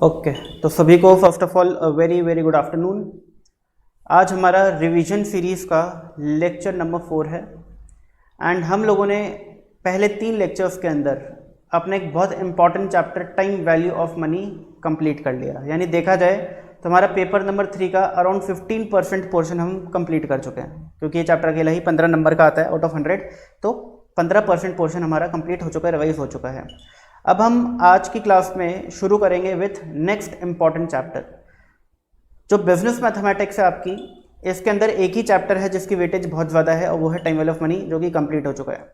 Okay तो सभी को first of all very very good afternoon. आज हमारा रिवीजन सीरीज़ का लेक्चर नंबर 4 है एंड हम लोगों ने पहले 3 लेक्चर्स के अंदर अपने एक बहुत important chapter time value of money complete कर लिया। यानी देखा जाए तो हमारा पेपर नंबर 3 का अराउंड 15% पोर्शन हम कंप्लीट कर चुके हैं, क्योंकि ये चैप्टर अकेला ही 15 नंबर का आता है आउट ऑफ 100, तो 15% पोर्शन हमारा कंप्लीट हो चुका है, रिवाइज हो चुका है। अब हम आज की क्लास में शुरू करेंगे विथ नेक्स्ट इंपॉर्टेंट चैप्टर जो बिजनेस मैथमेटिक्स है आपकी। इसके अंदर एक ही चैप्टर है जिसकी वेटेज बहुत ज़्यादा है और वो है टाइम वैल्यू ऑफ मनी, जो कि कंप्लीट हो चुका है।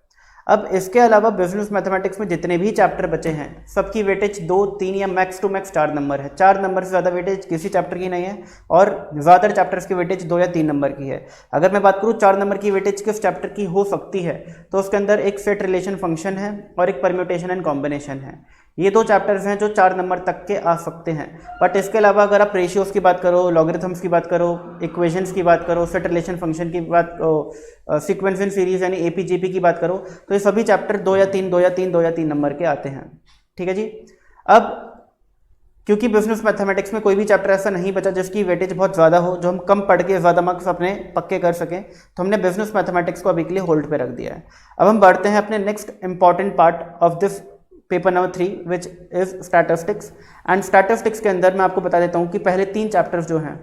अब इसके अलावा बिजनेस मैथमेटिक्स में जितने भी चैप्टर बचे हैं सबकी वेटेज 2, 3 या मैक्स टू मैक्स 4 नंबर है। 4 नंबर से ज़्यादा वेटेज किसी चैप्टर की नहीं है और ज़्यादातर चैप्टर्स की वेटेज 2 या 3 नंबर की है। अगर मैं बात करूँ 4 नंबर की वेटेज किस चैप्टर की हो सकती है, तो उसके अंदर एक सेट रिलेशन फंक्शन है और एक परम्यूटेशन एंड कॉम्बिनेशन है। ये 2 चैप्टर्स हैं जो 4 नंबर तक के आ सकते हैं। बट इसके अलावा अगर आप रेशियोज़ की बात करो, लॉगरिथम्स की बात करो, इक्वेशंस की बात करो, सेट रिलेशन फंक्शन की बात करो, सीक्वेंस इन सीरीज यानी एपीजीपी की बात करो, तो ये सभी चैप्टर 2 या 3 नंबर के आते हैं। ठीक है जी। अब क्योंकि बिजनेस मैथमेटिक्स में कोई भी चैप्टर ऐसा नहीं बचा जिसकी वेटेज बहुत ज़्यादा हो, जो हम कम पढ़ के ज़्यादा मार्क्स अपने पक्के कर सकें, तो हमने बिजनेस मैथमेटिक्स को अभी के लिए होल्ड पे रख दिया है। अब हम बढ़ते हैं अपने next important part of this paper number 3 which is statistics. And statistics के अंदर मैं आपको बता देता हूँ कि पहले 3 चैप्टर्स जो हैं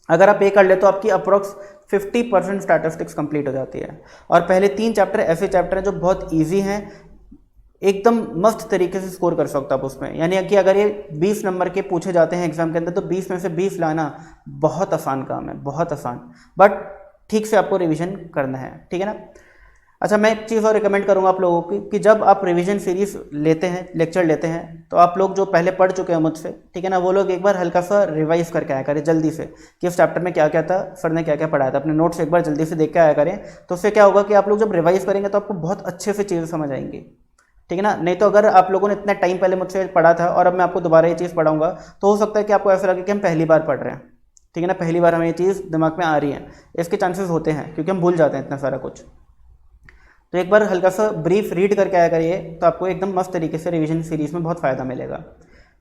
अगर आप ये कर ले तो आपकी अप्रोक्स 50% स्टैटिस्टिक्स कंप्लीट हो जाती है। और पहले 3 चैप्टर ऐसे चैप्टर हैं जो बहुत ईजी हैं, एकदम मस्त तरीके से स्कोर कर सकते हो आप उसमें। यानी कि अगर ये 20 नंबर के पूछे जाते हैं एग्जाम के अंदर तो 20 में से 20 लाना बहुत आसान काम है, बहुत आसान। बट ठीक से आपको रिविजन करना है, ठीक है ना। अच्छा, मैं एक चीज़ और रिकमेंड करूंगा आप लोगों की कि जब आप रिवीजन सीरीज लेते हैं, लेक्चर लेते हैं, तो आप लोग जो पहले पढ़ चुके हैं मुझसे, ठीक है ना, वो लोग एक बार हल्का सा रिवाइज करके आया करें जल्दी से कि इस चैप्टर में क्या क्या था, सर ने क्या क्या पढ़ाया था। अपने नोट्स एक बार जल्दी से देख के आया करें, तो उससे क्या होगा कि आप लोग जब रिवाइज करेंगे तो आपको बहुत अच्छे से चीज़ें समझ आएंगी, ठीक है ना। नहीं तो अगर आप लोगों ने इतना टाइम पहले मुझसे पढ़ा था और अब मैं आपको दोबारा ये चीज़ पढ़ाऊंगा तो हो सकता है कि आपको ऐसा लगे कि हम पहली बार पढ़ रहे हैं, ठीक है ना, पहली बार हमें ये चीज़ दिमाग में आ रही है। इसके चांसेस होते हैं क्योंकि हम भूल जाते हैं इतना सारा कुछ। तो एक बार हल्का सा ब्रीफ रीड करके आया करिए तो आपको एकदम मस्त तरीके से रिवीजन सीरीज में बहुत फ़ायदा मिलेगा।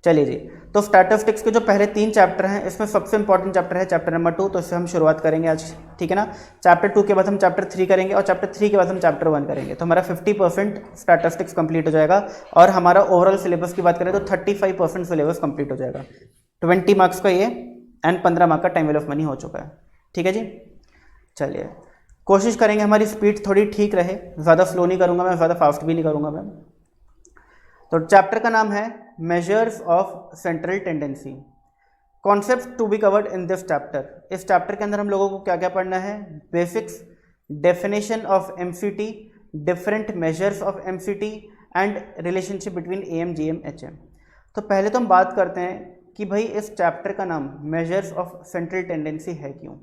चलिए जी, तो स्टैटिस्टिक्स के जो पहले 3 चैप्टर हैं इसमें सबसे इंपॉर्टेंट चैप्टर है चैप्टर नंबर 2, तो इससे हम शुरुआत करेंगे आज, ठीक है ना। चैप्टर 2 के बाद हम चैप्टर 3 करेंगे और चैप्टर 3 के बाद हम चैप्टर 1 करेंगे, तो हमारा 50% स्टैटिस्टिक्स कंप्लीट हो जाएगा। और हमारा ओवरऑल सिलेबस की बात करें तो 35% सिलेबस कंप्लीट हो जाएगा। 20 मार्क्स का ये एंड 15 मार्क्स का टाइम वैल्यू ऑफ मनी हो चुका है, ठीक है जी। चलिए, कोशिश करेंगे हमारी स्पीड थोड़ी ठीक रहे, ज़्यादा स्लो नहीं करूँगा मैं, ज़्यादा फास्ट भी नहीं करूँगा मैं। तो चैप्टर का नाम है measures of central tendency, concept to be covered in this chapter. इस चैप्टर के अंदर हम लोगों को क्या क्या पढ़ना है? Basics, definition of MCT, different measures of MCT and relationship between AM, GM, HM. तो पहले तो हम बात करते हैं कि भाई इस चैप्टर का नाम मेजर्स ऑफ सेंट्रल टेंडेंसी है क्यों,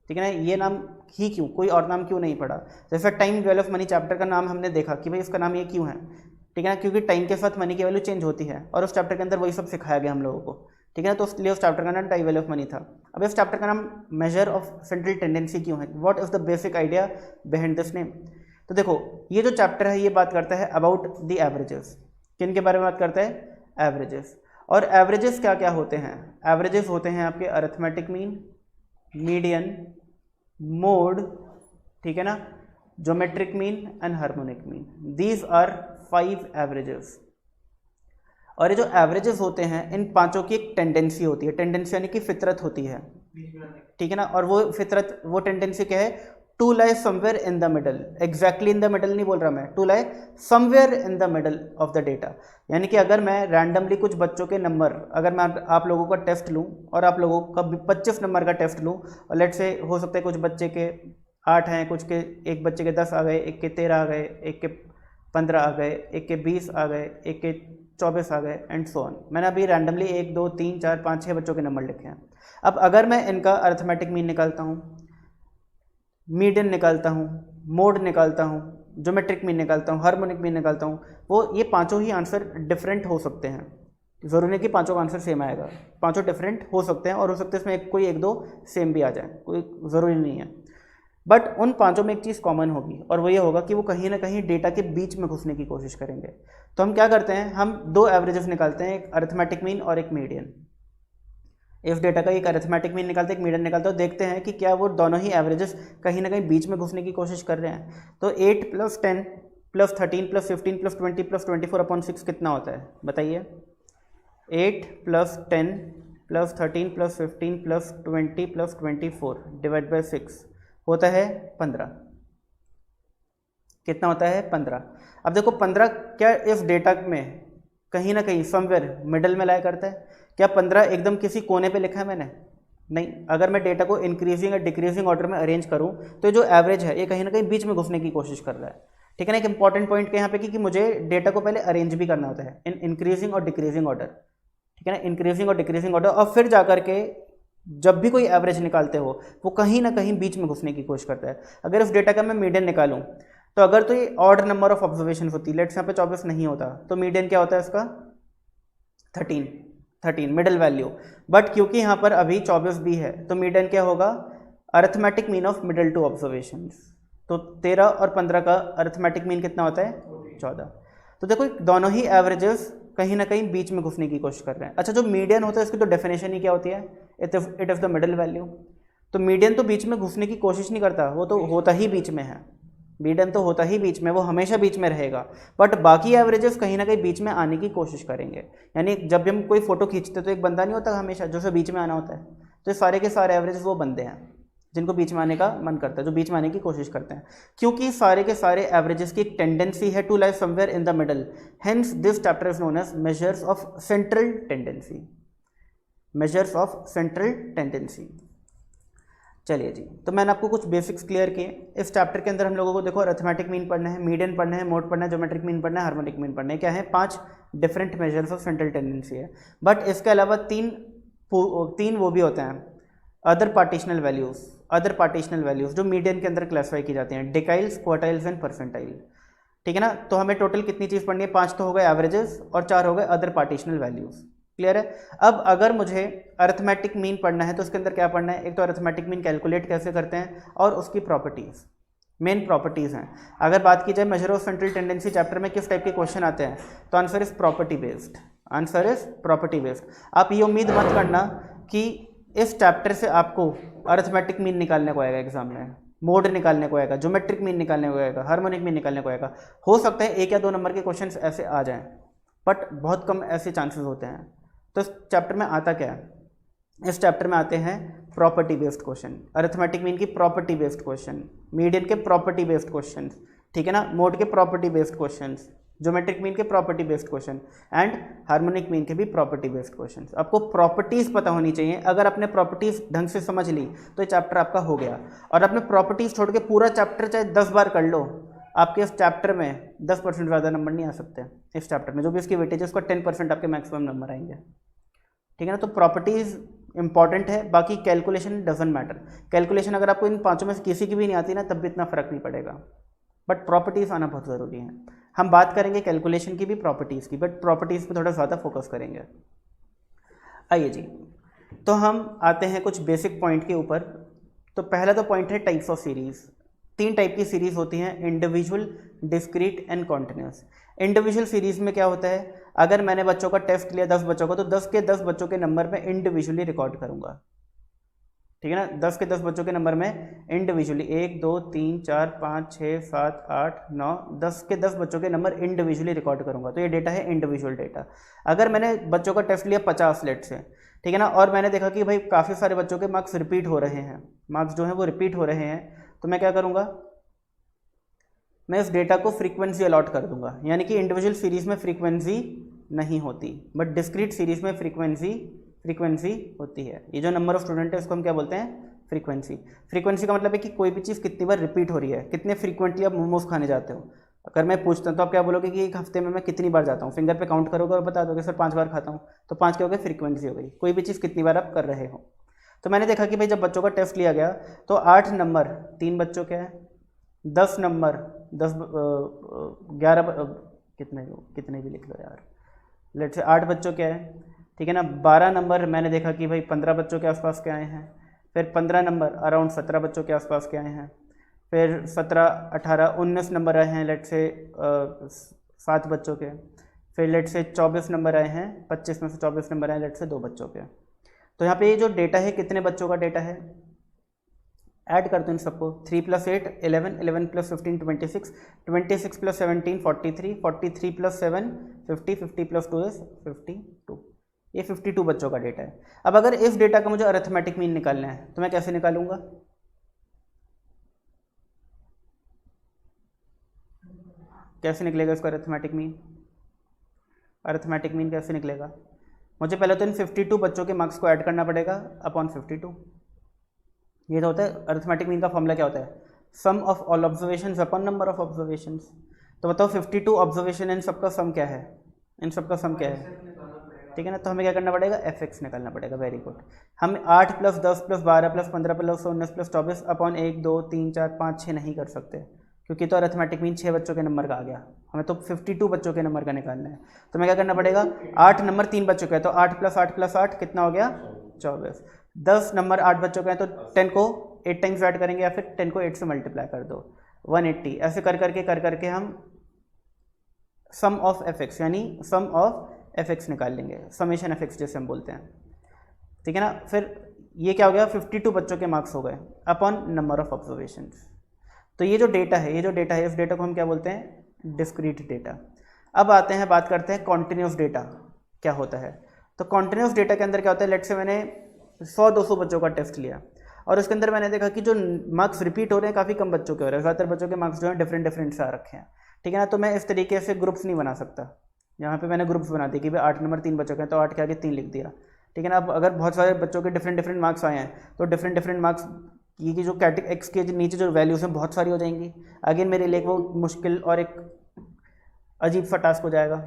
ठीक है ना। ये नाम ही क्यों, कोई और नाम क्यों नहीं पड़ा? जैसे time value of money chapter का नाम हमने देखा कि भाई इसका नाम ये क्यों है, ठीक है ना, क्योंकि टाइम के साथ मनी की वैल्यू चेंज होती है और उस चैप्टर के अंदर वही सब सिखाया गया हम लोगों को, ठीक है ना। तो इसलिए उस चैप्टर का नाम टाइम वैल्यू ऑफ मनी था। अब इस चैप्टर का नाम मेजर ऑफ सेंट्रल टेंडेंसी क्यों है? What is the basic idea behind this name? तो देखो, ये जो चैप्टर है ये बात करता है अबाउट द एवरेजेस। किन के बारे में बात करता है? एवरेजेस। और एवरेजेस क्या क्या होते हैं? एवरेजेस होते हैं आपके अरिथमेटिक मीन, मीडियन, मोड, ठीक है ना, geometric mean and harmonic mean. These are 5 averages. और ये जो एवरेजेस होते हैं इन पांचों की एक टेंडेंसी होती है, टेंडेंसी यानी कि फितरत होती है, ठीक है ना। और वो फितरत, वो टेंडेंसी क्या है? To lie somewhere in the middle. Exactly in the middle नहीं बोल रहा मैं, to lie somewhere in the middle of the data. यानी कि अगर मैं रैंडमली कुछ बच्चों के नंबर, अगर मैं आप लोगों का टेस्ट लूँ और आप लोगों का 25 नंबर का टेस्ट लूँ, और लेट से हो सकता है कुछ बच्चे के 8 हैं, कुछ के, एक बच्चे के 10 आ गए, एक के 13 आ गए, एक के 15 आ गए, एक के 20 आ गए, एक के 24 आ गए एंड सो ऑन। मैंने अभी रैंडमली 1 2 3 4 5 6 बच्चों के नंबर लिखे हैं। अब अगर मैं इनका अरिथमेटिक मीन निकालता हूँ, मीडियन निकालता हूँ, मोड निकालता हूँ, ज्योमेट्रिक मीन निकालता हूँ, हार्मोनिक मीन निकालता हूँ, वो ये पांचों ही आंसर डिफरेंट हो सकते हैं। ज़रूरी नहीं कि पांचों का आंसर सेम आएगा, पांचों डिफरेंट हो सकते हैं और हो सकते हैं इसमें कोई 1 2 सेम भी आ जाए, कोई ज़रूरी नहीं है। बट उन पांचों में एक चीज़ कॉमन होगी और वो ये होगा कि वो कहीं ना कहीं डेटा के बीच में घुसने की कोशिश करेंगे। तो हम क्या करते हैं, हम दो एवरेजेस निकालते हैं, एक अरिथमेटिक मीन और एक मीडियन। इस डेटा का एक अरिथमेटिक मीन निकालते हैं, एक मीडियन निकालते हैं, देखते हैं कि क्या वो दोनों ही एवरेजेस कहीं ना कहीं बीच में घुसने की कोशिश कर रहे हैं। तो 8 + 10 + 13 + 15 + 20 + 24/6 कितना होता है बताइए। 8 + 10 + 13 + 15 + 20 + 24 / 6 होता है 15। कितना होता है 15। अब देखो 15 क्या इस डेटा में कहीं ना कहीं समवेयर मिडल में लाया करता है? क्या 15 एकदम किसी कोने पे लिखा है मैंने? नहीं। अगर मैं डेटा को इंक्रीजिंग या डिक्रीजिंग ऑर्डर में अरेंज करूं तो जो एवरेज है ये कहीं ना कहीं बीच में घुसने की कोशिश कर रहा है। ठीक है ना। एक इंपॉर्टेंट पॉइंट यहाँ पे कि मुझे डेटा को पहले अरेंज भी करना होता है इन इंक्रीजिंग और डिक्रीजिंग ऑर्डर। ठीक है ना, इंक्रीजिंग और डिक्रीजिंग ऑर्डर, और फिर जाकर के जब भी कोई एवरेज निकालते हो वो कहीं ना कहीं बीच में घुसने की कोशिश करता है। अगर इस डेटा का मैं मीडियन निकालूं तो अगर तो ये ऑड नंबर ऑफ ऑब्जर्वेशन होती, लेट्स यहाँ पे 24 नहीं होता, तो मीडियन क्या होता है इसका 13 मिडिल वैल्यू। बट क्योंकि यहाँ पर अभी 24 भी है तो मीडियन क्या होगा, arithmetic mean of middle two observation. तो 13 और 15 का अरिथमेटिक मीन कितना होता है 14। तो देखो दोनों ही एवरेजेस कहीं ना कहीं बीच में घुसने की कोशिश कर रहे हैं। अच्छा, जो मीडियन होता है इसकी तो डेफिनेशन ही क्या होती है, it is the middle value. तो मीडियन तो बीच में घुसने की कोशिश नहीं करता, वो तो होता ही बीच में है। मीडियन तो होता ही बीच में, वो हमेशा बीच में रहेगा। बट बाकी एवरेजेस कहीं ना कहीं बीच में आने की कोशिश करेंगे। यानी जब भी हम कोई फोटो खींचते तो एक बंदा नहीं होता हमेशा जो से बीच में आना होता है, तो सारे के सारे एवरेजेस वो बंदे हैं जिनको बीच में आने का मन करता है, जो बीच में आने की कोशिश करते हैं। क्योंकि सारे के सारे एवरेजेस की एक टेंडेंसी है to live somewhere in the middle, hence this chapter is known as measures of central tendency. Measures of central tendency. चलिए जी, तो मैंने आपको कुछ बेसिक्स क्लियर किए। इस चैप्टर के अंदर हम लोगों को देखो अरिथमेटिक मीन पढ़ना है, मीडियन पढ़ना है, मोड पढ़ना है, ज्योमेट्रिक मीन पढ़ना है, हार्मोनिक मीन पढ़ना है। क्या है, 5 different measures of central tendency है। बट इसके अलावा तीन वो भी होते हैं अदर पार्टिशनल वैल्यूज। अदर पार्टिशनल वैल्यूज जो मीडियन के अंदर क्लासीफाई की जाती हैं, डिकाइल्स, क्वार्टाइल्स एंड परसेंटाइल। ठीक है ना। तो हमें टोटल कितनी चीज़ पढ़नी है, 5 तो हो गए एवरेजेस और 4 हो गए अदर पार्टिशनल वैल्यूज। क्लियर है। अब अगर मुझे अरिथमेटिक मीन पढ़ना है तो उसके अंदर क्या पढ़ना है, एक तो अरिथमेटिक मीन कैलकुलेट कैसे करते हैं और उसकी प्रॉपर्टीज, मेन प्रॉपर्टीज हैं। अगर बात की जाए major of central tendency chapter में किस टाइप के क्वेश्चन आते हैं, तो answer is property based. Answer is property based. आप ये उम्मीद मत करना कि इस चैप्टर से आपको अरिथमेटिक मीन निकालने को आएगा एग्जाम में, मोड निकालने को आएगा, ज्योमेट्रिक मीन निकालने को आएगा, हार्मोनिक मीन निकालने को आएगा। हो सकता है 1 या 2 नंबर के क्वेश्चन ऐसे आ जाएं, बट बहुत कम ऐसे चांसेस होते हैं। तो इस चैप्टर में आता क्या है, इस चैप्टर में आते हैं property based question. Arithmetic mean की प्रॉपर्टी बेस्ड क्वेश्चन, मीडियन के प्रॉपर्टी बेस्ड क्वेश्चन, ठीक है ना, मोड के property based question, geometric mean के property based question and harmonic mean के भी प्रॉपर्टी बेस्ड क्वेश्चन। आपको प्रॉपर्टीज पता होनी चाहिए। अगर आपने प्रॉपर्टीज ढंग से समझ ली तो ये चैप्टर आपका हो गया। और आपने प्रॉपर्टीज छोड़ के पूरा चैप्टर चाहे 10 बार कर लो, आपके इस चैप्टर में 10% ज़्यादा नंबर नहीं आ सकते। इस चैप्टर में जो भी इसकी वेटेज है उसका 10% आपके मैक्सिमम नंबर आएंगे। ठीक है ना। तो प्रॉपर्टीज इंपॉर्टेंट है, बाकी कैलकुलेशन डजंट मैटर। कैलकुलेशन अगर आपको इन 5 में से किसी की भी नहीं आती ना तब भी इतना फर्क नहीं पड़ेगा, बट प्रॉपर्टीज आना बहुत ज़रूरी है। हम बात करेंगे कैलकुलेशन की भी, प्रॉपर्टीज़ की, बट प्रॉपर्टीज़ पे थोड़ा ज़्यादा फोकस करेंगे। आइए जी, तो हम आते हैं कुछ बेसिक पॉइंट के ऊपर। तो पहला तो पॉइंट है टाइप्स ऑफ सीरीज़। 3 टाइप की सीरीज़ होती हैं, individual, discrete and continuous. Individual series में क्या होता है, अगर मैंने बच्चों का टेस्ट लिया 10 बच्चों का, तो 10 के 10 बच्चों के नंबर में इंडिविजुअली रिकॉर्ड करूंगा। ठीक है ना, 10 के 10 बच्चों के नंबर में इंडिविजुअली 1 2 3 4 5 6 7 8 9 10 के 10 बच्चों के नंबर इंडिविजुअली रिकॉर्ड करूंगा। तो ये डेटा है इंडिविजुअल डेटा। अगर मैंने बच्चों का टेस्ट लिया 50 लेट से, ठीक है ना, और मैंने देखा कि भाई काफ़ी सारे बच्चों के मार्क्स रिपीट हो रहे हैं, मार्क्स जो हैं वो रिपीट हो रहे हैं, तो मैं क्या करूँगा, मैं इस डेटा को फ्रीक्वेंसी अलॉट कर दूंगा। यानी कि इंडिविजुअल सीरीज़ में फ्रीक्वेंसी नहीं होती, बट डिस्क्रीट सीरीज़ में फ्रीक्वेंसी होती है। ये जो नंबर ऑफ स्टूडेंट है इसको हम क्या बोलते हैं, फ्रीक्वेंसी। फ्रीक्वेंसी का मतलब है कि कोई भी चीज़ कितनी बार रिपीट हो रही है, कितने फ्रीक्वेंटली आप मोमोज खाने जाते हो। अगर मैं पूछता हूँ तो आप क्या बोलोगे कि एक हफ्ते में मैं कितनी बार जाता हूँ, फिंगर पे काउंट करोगे और बता दोगे सर 5 बार खाता हूँ, तो 5 क्या हो गए, फ्रीक्वेंसी हो गई। कोई भी चीज़ कितनी बार आप कर रहे हो। तो मैंने देखा कि भाई जब बच्चों का टेस्ट लिया गया तो 8 नंबर 3 बच्चों के हैं, 10 नंबर 11 कितने भी लिख लो यार, लेट से 8 बच्चों के हैं, ठीक है ना। 12 नंबर मैंने देखा कि भाई 15 बच्चों के आसपास के आए हैं, फिर 15 नंबर अराउंड 17 बच्चों के आसपास के आए हैं, फिर 17, 18, 19 नंबर आए हैं लेट से 7 बच्चों के, फिर लेट से 24 नंबर आए हैं, 25 में से 24 नंबर आए लेट से 2 बच्चों के। तो यहाँ पे ये जो डेटा है कितने बच्चों का डेटा है, ऐड कर दो इन सबको, 3 + 8 11, 11 + 15 26, 26 + 17 43, 43 + 7 50, 50 + 2 is 52। ये 52 बच्चों का डेटा है। अब अगर इस डेटा का मुझे अरिथमेटिक मीन निकालना है तो मैं कैसे निकालूंगा, कैसे निकलेगा इसका अरिथमेटिक मीन, अरिथमेटिक मीन कैसे निकलेगा, मुझे पहले तो इन 52 बच्चों के मार्क्स को ऐड करना पड़ेगा अपॉन 52। ये तो होता है अरिथमेटिक मीन का फॉर्मूला, क्या होता है, sum of all observations upon number of observations. तो बताओ 52 ऑब्जर्वेशन इन सबका सम क्या है, इन सबका सम क्या है, ठीक है ना। तो हमें क्या करना पड़ेगा, fx निकालना पड़ेगा, वेरी गुड। हम 8 + 10 + 12 + 15 + 19 + 24 अपॉन 1 2 3 4 5 6 नहीं कर सकते, क्योंकि तो अरिथमेटिक मीन 6 बच्चों के नंबर का आ गया, हमें तो 52 बच्चों के नंबर का निकालना है। तो हमें क्या करना पड़ेगा, 8 नंबर 3 बच्चों का है तो 8 + 8 + 8 कितना हो गया 24, 10 नंबर 8 बच्चों का है तो 10 को 8 टाइम्स ऐड करेंगे या फिर 10 को 8 से मल्टीप्लाई कर दो 180। ऐसे कर करके हम सम ऑफ fx यानी सम ऑफ fx निकाल लेंगे, समेशन fx जैसे हम बोलते हैं, ठीक है ना। फिर ये क्या हो गया, 52 बच्चों के मार्क्स हो गए अपॉन नंबर ऑफ ऑब्जर्वेशंस। तो ये जो डेटा है इस डेटा को हम क्या बोलते हैं, डिस्क्रीट डेटा। अब आते हैं, बात करते हैं कॉन्टिन्यूस डेटा क्या होता है। तो कॉन्टिन्यूस डेटा के अंदर क्या होता है, लेट से मैंने 100-200 बच्चों का टेस्ट लिया और उसके अंदर मैंने देखा कि जो मार्क्स रिपीट हो रहे हैं काफ़ी कम बच्चों के हो रहे हैं, ज़्यादातर बच्चों के मार्क्स जो हैं डिफरेंट से आ रखे हैं, ठीक है ना। तो मैं इस तरीके से ग्रुप्स नहीं बना सकता, यहाँ पे मैंने ग्रुप्स बना दिए कि भाई 8 नंबर 3 बच्चों के हैं तो 8 के आगे 3 लिख दिया, ठीक है ना। अब अगर बहुत सारे बच्चों के डिफरेंट मार्क्स आए हैं तो डिफरेंट मार्क्स की जो एक्स के नीचे जो वैल्यूज़ हैं बहुत सारी हो जाएंगी, अगेन मेरे लिए वो मुश्किल और एक अजीब सा टास्क हो जाएगा।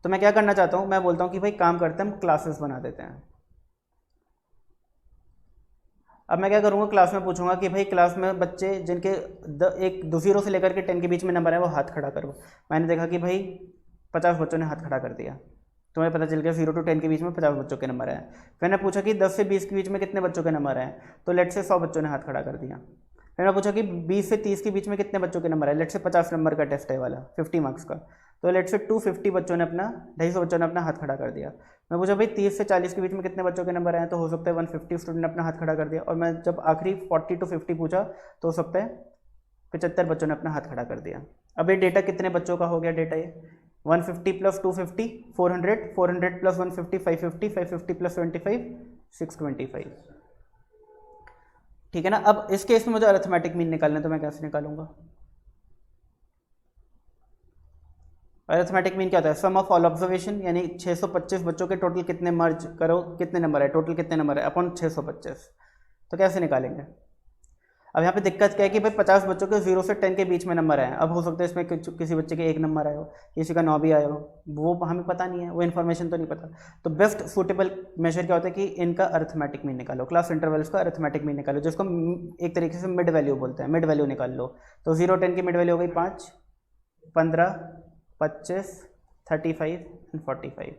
तो मैं क्या करना चाहता हूँ, मैं बोलता हूँ कि भाई काम करते हैं हम क्लासेस बना देते हैं। अब मैं क्या करूँगा, क्लास में पूछूंगा कि भाई क्लास में बच्चे जिनके 0 से लेकर के 10 के बीच में नंबर है वो हाथ खड़ा करो। मैंने देखा कि भाई 50 बच्चों ने हाथ खड़ा कर दिया, तुम्हें पता चल गया 0 to 10 के बीच में 50 बच्चों के नंबर आए। फिर मैंने पूछा कि 10 से 20 के बीच में कितने बच्चों के नंबर आए, तो लेट से 100 बच्चों ने हाथ खड़ा कर दिया। फिर मैं पूछा कि 20 से 30 के बीच में कितने बच्चों के नंबर आए, लेट से 50 नंबर का टेस्ट है वाला 50 मार्क्स का, तो लेट से 250 बच्चों ने अपना 250 बच्चों ने अपना हाथ खड़ा कर दिया। मैं पूछा भाई 30 से 40 के बीच में कितने बच्चों के नंबर आए, तो हो सकता है 150 स्टूडेंट ने अपना हाथ खड़ा कर दिया। और मैं जब आखिरी 40 to 50 पूछा तो हो सकता है 75 बच्चों ने अपना हाथ खड़ा कर दिया। अब ये डेटा कितने बच्चों का हो गया, डेटा ये 150 + 250 400, 400 + 150 550, 550 + 25 625, ठीक है ना। अब इस केस में मुझे अरिथमेटिक मीन निकालना है तो मैं कैसे निकालूंगा, अरिथमेटिक मीन क्या होता है, सम ऑफ ऑल ऑब्जर्वेशन यानी 625 बच्चों के टोटल कितने मर्ज करो, कितने नंबर है, टोटल कितने नंबर है अपॉन 625। तो कैसे निकालेंगे। अब यहाँ पे दिक्कत क्या है कि भाई 50 बच्चों के 0 से 10 के बीच में नंबर आए। अब हो सकता है इसमें किसी बच्चे के 1 नंबर आए हो, किसी का 9 भी आए हो, वो हमें पता नहीं है, वो इन्फॉर्मेशन तो नहीं पता। तो बेस्ट सूटेबल मेजर क्या होता है कि इनका अरिथमेटिक मीन निकालो, क्लास इंटरवल्स का अरिथमेटिक मीन निकालो, जिसको एक तरीके से मिड वैल्यू बोलते हैं, मिड वैल्यू निकाल लो। तो 0-10 की मिड वैल्यू हो गई 5, 15, 25, 35 एंड 45।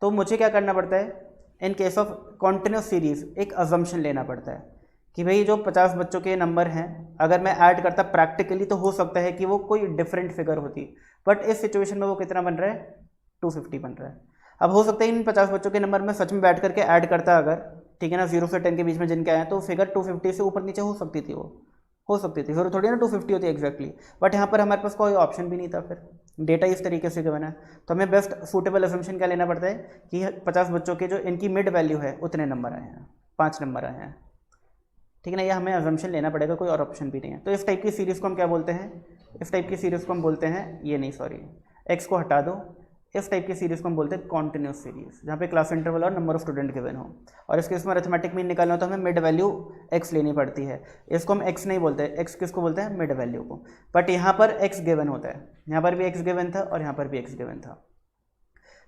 तो मुझे क्या करना पड़ता है, in case of continuous series एक अजम्पशन लेना पड़ता है कि भाई जो 50 बच्चों के नंबर हैं अगर मैं ऐड करता प्रैक्टिकली तो हो सकता है कि वो कोई डिफरेंट फिगर होती, बट इस सिचुएशन में वो कितना बन रहा है 250 बन रहा है। अब हो सकता है इन 50 बच्चों के नंबर में सच में बैठ करके ऐड करता अगर, ठीक है ना, 0 से 10 के बीच में जिनके आए तो फिगर 250 से ऊपर नीचे हो सकती थी, वो हो सकती थी, जरूर थोड़ी ना 250 होती है एग्जैक्टली। बट यहाँ पर हमारे पास कोई ऑप्शन भी नहीं था, फिर डेटा इस तरीके से गिवन है तो हमें बेस्ट सूटेबल असम्पशन क्या लेना पड़ता है कि 50 बच्चों के जो इनकी मिड वैल्यू है उतने नंबर आए हैं, 5 नंबर आए हैं, ठीक है ना। ये हमें असम्पशन लेना पड़ेगा, कोई और ऑप्शन भी नहीं है। तो इस टाइप की सीरीज़ को हम क्या बोलते हैं, इस टाइप की सीरीज़ को हम बोलते हैं, ये नहीं सॉरी एक्स को हटा दो, इस टाइप की सीरीज़ को हम बोलते हैं कॉन्टिन्यूस सीरीज़, जहाँ पे क्लास इंटरवल और नंबर ऑफ स्टूडेंट गिवन हो। और इसके इसमें अरिथमेटिक मीन निकालना हो तो हमें मिड वैल्यू एक्स लेनी पड़ती है। इसको हम एक्स नहीं बोलते, एक्स किसको बोलते हैं, मिड वैल्यू को। बट यहाँ पर एक्स गिवन होता है, यहाँ पर भी एक्स गिवन था और यहाँ पर भी एक्स गिवन था,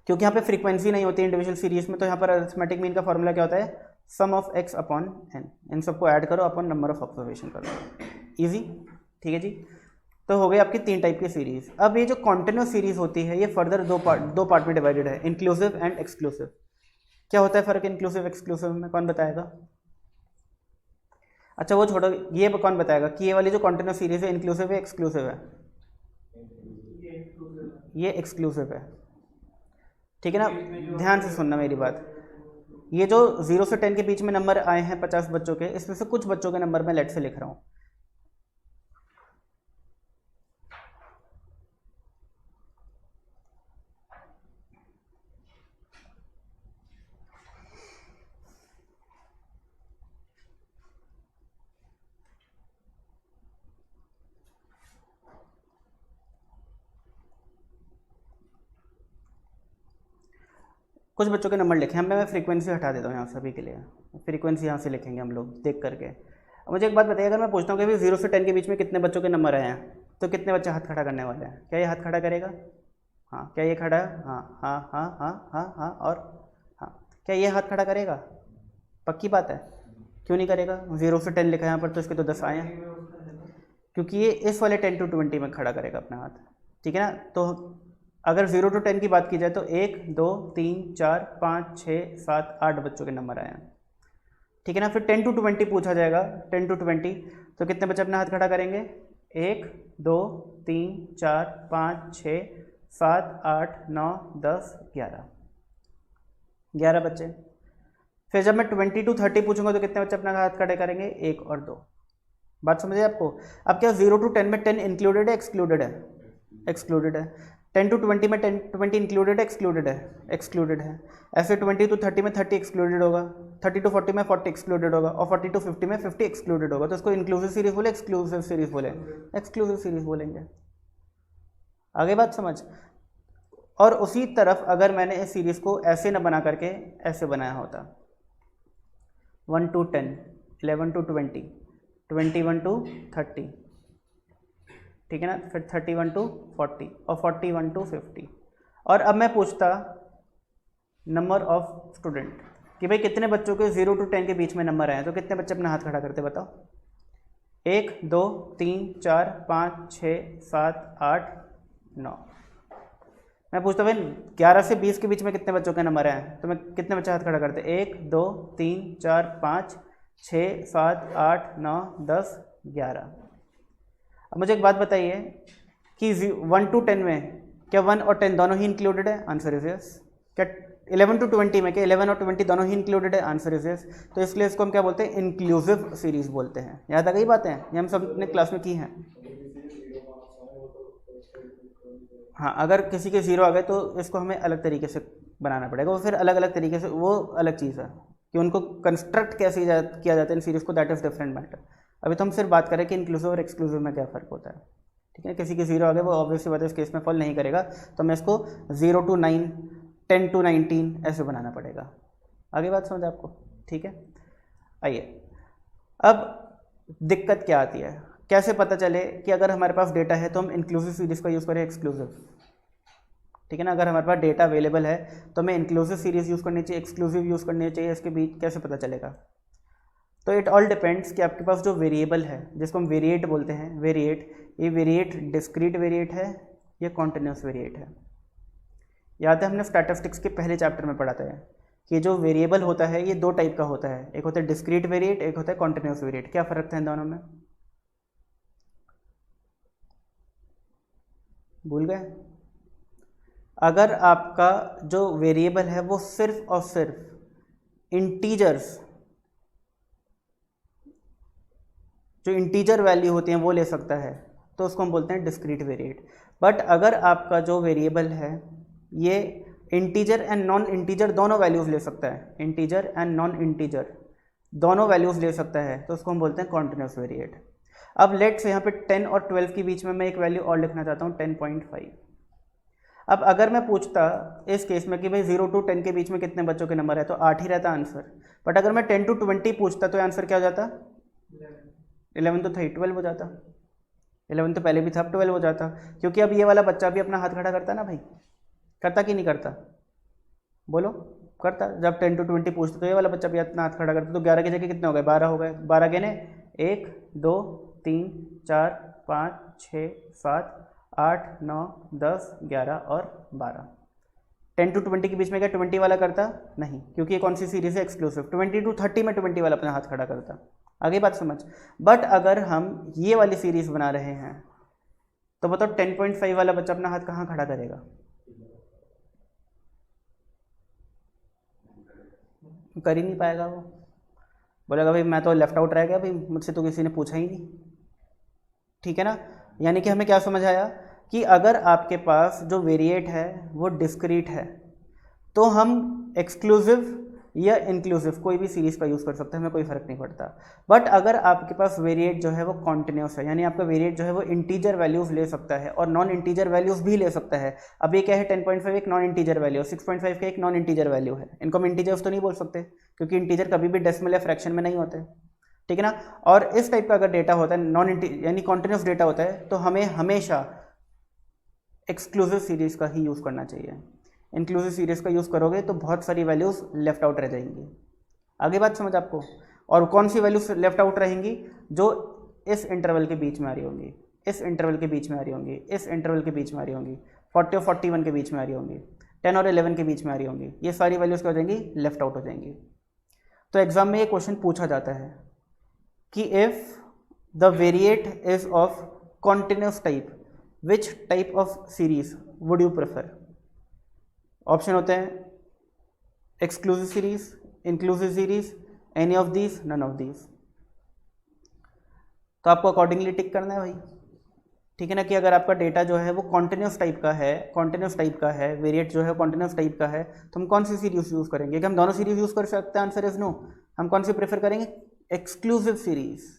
क्योंकि यहाँ पे फ्रीक्वेंसी नहीं होती इंडिविजुअल सीरीज में। तो यहाँ पर अरिथमेटिक मीन का फॉर्मूला क्या होता है, sum of x upon N, इन सबको ऐड करो अपॉन नंबर ऑफ ऑब्जर्वेशन करो, इजी, ठीक है जी। तो हो गई आपकी 3 टाइप की सीरीज। अब ये जो कॉन्टिन्यूस सीरीज होती है ये फर्दर दो पार्ट में डिवाइडेड है, इंक्लूसिव एंड एक्सक्लूसिव। क्या होता है फर्क इंक्लूसिव एक्सक्लूसिव में, कौन बताएगा। अच्छा वो छोड़ो, ये कौन बताएगा कि ये वाली जो कॉन्टिन्यूस सीरीज है इंक्लूसिव है एक्सक्लूसिव है? ये एक्सक्लूसिव है, ठीक है ना। ध्यान से सुनना मेरी बात, ये जो 0 से 10 के बीच में नंबर आए हैं 50 बच्चों के, इसमें से कुछ बच्चों के नंबर मैं लेट से लिख रहा हूँ। कुछ बच्चों के नंबर लिखे हैं, मैं फ्रीक्वेंसी हटा देता हूँ यहाँ से अभी के लिए, फ्रीक्वेंसी यहाँ से लिखेंगे हम लोग देख करके। अब मुझे एक बात बताइए, अगर मैं पूछता हूँ कि भाई 0 से 10 के बीच में कितने बच्चों के नंबर आए हैं, तो कितने बच्चे हाथ खड़ा करने वाले हैं? क्या ये हाथ खड़ा करेगा? हाँ। क्या ये खड़ा है? हाँ हाँ हाँ हाँ हाँ हाँ और हाँ। क्या ये हाथ खड़ा करेगा? पक्की बात है। क्यों नहीं करेगा? 0 से 10 लिखा है यहाँ पर, तो इसके तो 10 आए हैं, क्योंकि ये इस वाले 10 to 20 में खड़ा करेगा अपना हाथ, ठीक है ना। तो अगर 0 to 10 की बात की जाए तो 1 2 3 4 5 6 7 8 बच्चों के नंबर आए हैं, ठीक है ना। फिर 10 to 20 पूछा जाएगा, 10 to 20 तो कितने बच्चे अपना हाथ खड़ा करेंगे? 1 2 3 4 5 6 7 8 9 10 11 बच्चे। फिर जब मैं 20 to 30 पूछूंगा तो कितने बच्चे अपना हाथ खड़े करेंगे? 1 और 2। बात समझिए आपको? अब क्या 0 to 10 में 10 इंक्लूडेड है एक्सक्लूडेड है? एक्सक्लूडेड है। 10 to 20 में 20 इंक्लूडेड है एक्सक्लूडेड है? एक्सक्लूडेड है। ऐसे 20 to 30 में 30 एक्सक्लूडेड होगा, 30 to 40 में 40 एक्सक्लूडेड होगा, और 40 to 50 में 50 एक्सक्लूडेड होगा। तो इसको इंक्लूसिव सीरीज बोले एक्सक्लूसिव सीरीज बोले? एक्सक्लूसिव सीरीज बोलेंगे। आगे बात समझ। और उसी तरफ अगर मैंने इस सीरीज को ऐसे न बना करके ऐसे बनाया होता, 1 to 10, 11 to 20, 21 to 30, ठीक है ना। फिर 31 to 40 और 41 to 50। और अब मैं पूछता नंबर ऑफ स्टूडेंट कि भाई कितने बच्चों के 0 to 10 के बीच में नंबर आए, तो कितने बच्चे अपना हाथ खड़ा करते बताओ? 1 2 3 4 5 6 7 8 9। मैं पूछता भाई 11 से 20 के बीच में कितने बच्चों के नंबर आए, तो मैं कितने बच्चे हाथ खड़ा करते? 1 2 3 4 5 6 7 8 9 10 11। अब मुझे एक बात बताइए कि 1 to 10 में क्या 1 और 10 दोनों ही इंक्लूडेड है? Answer is yes. क्या 11 to 20 में क्या 11 और 20 दोनों ही इंक्लूडेड है? Answer is yes. तो इसलिए इसको हम क्या बोलते हैं? इंक्लूसिव सीरीज बोलते हैं। याद आ गई बातें? ये हम सब अपने क्लास में की हैं। हाँ, अगर किसी के 0 आ गए तो इसको हमें अलग तरीके से बनाना पड़ेगा, वो फिर अलग अलग तरीके से, वो अलग चीज़ है कि उनको कंस्ट्रक्ट कैसे किया जाता है इन सीरीज़ को, दैट इज़ डिफरेंट मैटर। अभी तो हम सिर्फ बात करें कि इंक्लूसिव और एक्सक्लूसिव में क्या फ़र्क होता है, ठीक है। किसी के 0 आ गए वो ऑब्वियसली बात है इस केस में फॉल नहीं करेगा, तो हमें इसको 0 to 9, 10 to 19 ऐसे बनाना पड़ेगा। आगे बात समझ आपको? ठीक है। आइए, अब दिक्कत क्या आती है, कैसे पता चले कि अगर हमारे पास डेटा है तो हम इंक्लूसिव सीरीज़ का यूज़ करें एक्सक्लूसिव, ठीक है ना। अगर हमारे पास डेटा अवेलेबल है तो हमें इंक्लूसिव सीरीज़ यूज़ करनी चाहिए, एक्सक्लूसिव यूज़ करनी चाहिए, इसके बीच कैसे पता चलेगा? तो इट ऑल डिपेंड्स कि आपके पास जो वेरिएबल है जिसको हम वेरिएट बोलते हैं, वेरिएट, ये वेरिएट डिस्क्रीट वेरिएट है या कॉन्टिन्यूस वेरिएट है। याद है हमने स्टैटिस्टिक्स के पहले चैप्टर में पढ़ा था कि जो वेरिएबल होता है ये 2 टाइप का होता है, एक होता है डिस्क्रीट वेरिएट, एक होता है कॉन्टिन्यूस वेरिएट। क्या फ़र्क था इन दोनों में? भूल गए? अगर आपका जो वेरिएबल है वो सिर्फ और सिर्फ इंटीजर्स, जो इंटीजर वैल्यू होती हैं वो ले सकता है, तो उसको हम बोलते हैं डिस्क्रीट वेरिएट। बट अगर आपका जो वेरिएबल है ये इंटीजर एंड नॉन इंटीजर दोनों वैल्यूज़ ले सकता है, इंटीजर एंड नॉन इंटीजर दोनों वैल्यूज़ ले सकता है, तो उसको हम बोलते हैं कॉन्टिन्यूस वेरिएट। अब लेट्स यहाँ पे 10 और 12 के बीच में मैं एक वैल्यू और लिखना चाहता हूँ, 10.5। अब अगर मैं पूछता इस केस में कि भाई 0 to 10 के बीच में कितने बच्चों के नंबर है, तो 8 ही रहता आंसर। बट अगर मैं 10 to 20 पूछता तो आंसर क्या हो जाता? 11 तो था ही, 12 हो जाता। 11 तो पहले भी था, अब 12 हो जाता, क्योंकि अब ये वाला बच्चा भी अपना हाथ खड़ा करता ना भाई, करता कि नहीं करता? बोलो, करता। जब 10 to 20 पूछता तो ये वाला बच्चा भी अपना हाथ खड़ा करता, तो 11 की जगह कितने हो गए? 12 हो गए। 12 गिने, 1 2 3 4 5 6 7 8 9 10 11 और 12। 10 to 20 के बीच में क्या 20 वाला करता? नहीं, क्योंकि ये कौन सी सीरीज है? एक्सक्लूसिव। 20 to 30 में 20 वाला अपना हाथ खड़ा करता, आगे बात समझ। बट अगर हम ये वाली सीरीज बना रहे हैं तो बताओ 10.5 वाला बच्चा अपना हाथ कहाँ खड़ा करेगा? कर ही नहीं पाएगा, वो बोलेगा भाई मैं तो लेफ्ट आउट रह गया, भाई मुझसे तो किसी ने पूछा ही नहीं। ठीक है ना। यानी कि हमें क्या समझ आया कि अगर आपके पास जो वेरिएट है वो डिस्क्रीट है तो हम एक्सक्लूसिव या इंक्लूसिव कोई भी सीरीज का यूज़ कर सकते हैं, हमें कोई फ़र्क नहीं पड़ता। बट अगर आपके पास वेरिएट जो है वो कॉन्टिन्यूस है, यानी आपका वेरिएट जो है वो इंटीजर वैल्यूज़ ले सकता है और नॉन इंटीजर वैल्यूज़ भी ले सकता है। अब ये क्या है, 10.5 एक नॉन इंटीजर वैल्यू, 6.5 का एक नॉन इंटीजर वैल्यू है। इनको हम इंटीजर्स तो नहीं बोल सकते क्योंकि इंटीजर कभी भी डेसिमल या फ्रैक्शन में नहीं होते। ठीक है ना। और इस टाइप का अगर डेटा होता है नॉन यानी कॉन्टिन्यूस डेटा होता है तो हमें हमेशा एक्सक्लूसिव सीरीज का ही यूज़ करना चाहिए। इंक्लूसिव सीरीज का यूज़ करोगे तो बहुत सारी वैल्यूज़ लेफ्ट आउट रह जाएंगी। आगे बात समझ आपको। और कौन सी वैल्यूज लेफ्ट आउट रहेंगी? जो इस इंटरवल के बीच में आ रही होंगी, इस इंटरवल के बीच में आ रही होंगी, इस इंटरवल के बीच में आ रही होंगी, 40 और 41 के बीच में आ रही होंगी, 10 और 11 के बीच में आ रही होंगी। ये सारी वैल्यूज़ क्या हो जाएंगी? लेफ्ट आउट हो जाएंगी। तो एग्जाम में ये क्वेश्चन पूछा जाता है कि if the variate is of continuous type which type of series would you prefer? Option होते हैं exclusive series, inclusive series, any of these, none of these. तो आपको अकॉर्डिंगली टिक करना है भाई। ठीक है ना। कि अगर आपका डेटा जो है वो कॉन्टिन्यूस टाइप का है, कॉन्टिन्यूस टाइप का है, वेरिएट जो है कॉन्टिन्यूस टाइप का है, तो हम कौन सी सीरीज यूज़ करेंगे? कि हम दोनों सीरीज यूज़ कर सकते हैं? Answer is no. हम कौन सी प्रेफर करेंगे? Exclusive series.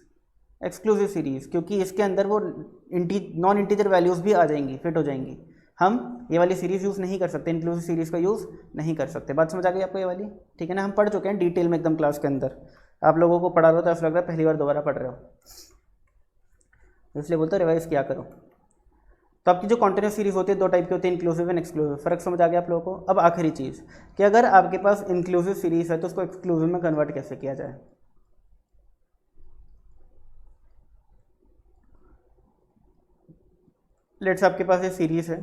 एक्सक्लूसिव सीरीज क्योंकि इसके अंदर वो नॉन इंटीजर वैल्यूज़ भी आ जाएंगी, फिट हो जाएंगी। हम ये वाली सीरीज़ यूज़ नहीं कर सकते, इंक्लूसिव सीरीज़ का यूज़ नहीं कर सकते। बात समझ आ गई आपको ये वाली? ठीक है ना। हम पढ़ चुके हैं डिटेल में एकदम क्लास के अंदर। आप लोगों को पढ़ा रहा हो तो ऐसा लग रहा है पहली बार दोबारा पढ़ रहे हो, इसलिए बोलते हो रिवाइज किया करो। तो आपकी जो कॉन्टिन्यूस सीरीज होती है दो टाइप की होती है, इंक्लूसिव एंड एक्सक्लूसिव। फ़र्क समझ आ गया आप लोगों को? अब आखिरी चीज़ कि अगर आपके पास इंक्लूसिव सीरीज है तो उसको एक्सक्लूसिव में कन्वर्ट कैसे किया जाए? लेट्स आपके पास ये सीरीज है,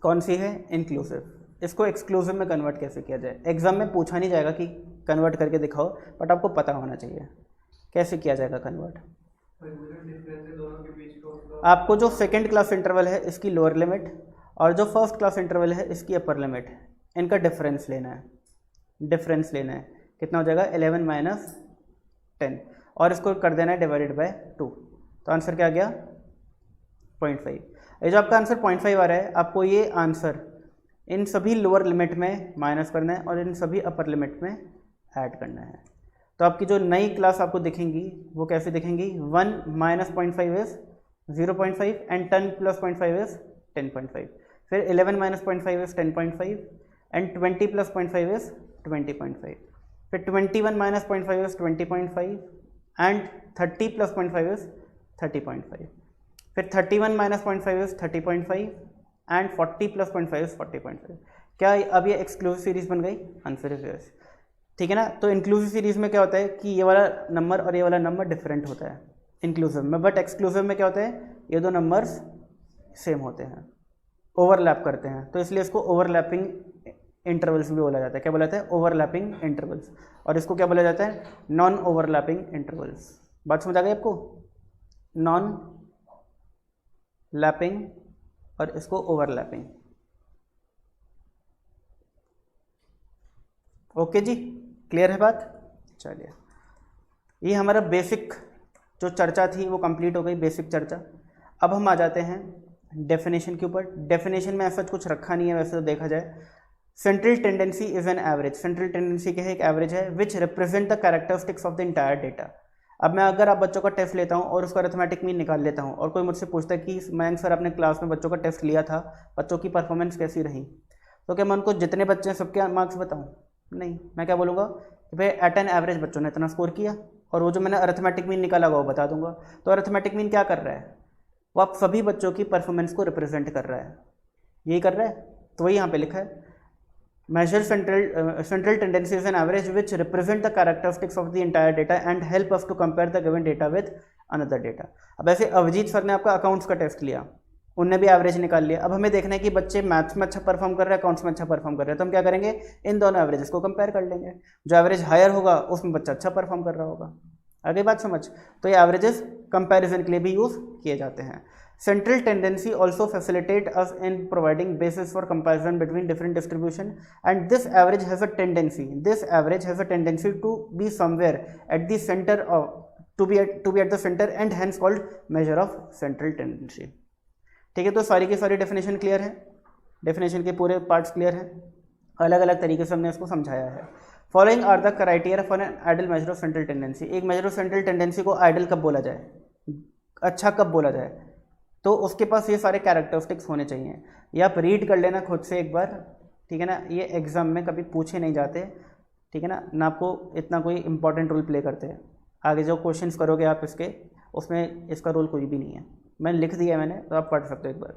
कौन सी है? इंक्लूसिव। इसको एक्सक्लूसिव में कन्वर्ट कैसे किया जाए? एग्जाम में पूछा नहीं जाएगा कि कन्वर्ट करके दिखाओ, बट आपको पता होना चाहिए कैसे किया जाएगा कन्वर्ट। आपको जो सेकेंड क्लास इंटरवल है इसकी लोअर लिमिट और जो फर्स्ट क्लास इंटरवल है इसकी अपर लिमिट, इनका डिफरेंस लेना है। डिफरेंस लेना है, कितना हो जाएगा? 11 माइनस 10, और इसको कर देना है डिवाइडेड बाय 2। तो आंसर क्या आ गया? 0.5। ये जो आपका आंसर 0.5 आ रहा है, आपको ये आंसर इन सभी लोअर लिमिट में माइनस करना है और इन सभी अपर लिमिट में ऐड करना है। तो आपकी जो नई क्लास आपको दिखेंगी वो कैसे दिखेंगी? 1 minus 0.5 is 0.5 and 10 plus 0.5 is 10.5। फिर 11 minus 0.5 is 10.5 and 20 plus 0.5 is 20.5। फिर 21 minus 0.5 is 20.5 and 30 plus 0.5 is 30.5। फिर 31 minus 0.5 is 30.5 and 40 plus 0.5 is 40.5। क्या अब ये एक्सक्लूसिव सीरीज बन गई? Answer is yes. ठीक है ना। तो इंक्लूसिव सीरीज में क्या होता है कि ये वाला नंबर और ये वाला नंबर डिफरेंट होता है इंक्लूसिव में, बट एक्सक्लूसिव में क्या होता है? ये दो नंबर्स सेम होते हैं, ओवरलैप करते हैं, तो इसलिए इसको ओवरलैपिंग इंटरवल्स भी बोला जाता है। क्या बोला जाता है? Overlapping intervals. और इसको क्या बोला जाता है? Non overlapping intervals. बात समझ आ गई आपको? नॉन लैपिंग और इसको ओवरलैपिंग। ओके जी, क्लियर है बात? चलिए, ये हमारा बेसिक जो चर्चा थी वो कंप्लीट हो गई, बेसिक चर्चा। अब हम आ जाते हैं डेफिनेशन के ऊपर। डेफिनेशन में ऐसा कुछ रखा नहीं है वैसे तो देखा जाए। Central tendency is an average. Central tendency क्या है? एक एवरेज है which represent the characteristics of the entire data. अब मैं अगर आप बच्चों का टेस्ट लेता हूँ और उसका अरिथमेटिक मीन निकाल लेता हूँ और कोई मुझसे पूछता है कि मयंक सर आपने क्लास में बच्चों का टेस्ट लिया था, बच्चों की परफॉर्मेंस कैसी रही, तो क्या मैं उनको जितने बच्चे हैं सबके मार्क्स बताऊँ? नहीं, मैं क्या बोलूँगा कि भाई एट एन एवरेज बच्चों ने इतना स्कोर किया, और वो जो मैंने अरिथमेटिक मीन निकाला होगा वो बता दूंगा। तो अरिथमेटिक मीन क्या कर रहा है? वो आप सभी बच्चों की परफॉर्मेंस को रिप्रेजेंट कर रहा है, यही कर रहा है। तो वही यहाँ पे लिखा है, measure central tendency is an average which represent the characteristics of the entire data and help us to compare the given data with another data। अब ऐसे अभिजीत सर ने आपका अकाउंट्स का टेस्ट लिया, उनने भी एवरेज निकाल लिया। अब हमें देखना है कि बच्चे मैथ्स में अच्छा परफॉर्म कर रहे हैं, अकाउंट्स में अच्छा परफॉर्म कर रहे हैं, तो हम क्या करेंगे? इन दोनों एवरेजेस को कंपेयर कर लेंगे। जो एवरेज हायर होगा उसमें बच्चा अच्छा परफॉर्म कर रहा होगा। आगे बात समझ। तो ये एवरेजेस कंपैरिजन के लिए भी यूज़ किए जाते हैं। Central tendency also facilitate us in providing basis for comparison between different distribution and this average has a tendency to be somewhere at the centre of to be at the centre and hence called measure of central tendency. ठीक है, तो सारी की सारी definition clear है, definition के पूरे parts clear हैं, अलग अलग तरीके से हमने इसको समझाया है। Following are the criteria for an ideal measure of central tendency. एक मेजर ऑफ सेंट्रल टेंडेंसी को आइडल कब बोला जाए, अच्छा कब बोला जाए, तो उसके पास ये सारे कैरेक्टरिस्टिक्स होने चाहिए। ये आप रीड कर लेना खुद से एक बार, ठीक है ना, ये एग्जाम में कभी पूछे नहीं जाते, ठीक है ना आपको इतना कोई इंपॉर्टेंट रोल प्ले करते हैं। आगे जो क्वेश्चंस करोगे आप इसके, उसमें इसका रोल कोई भी नहीं है, मैंने लिख दिया मैंने, तो आप पढ़ सकते हो एक बार।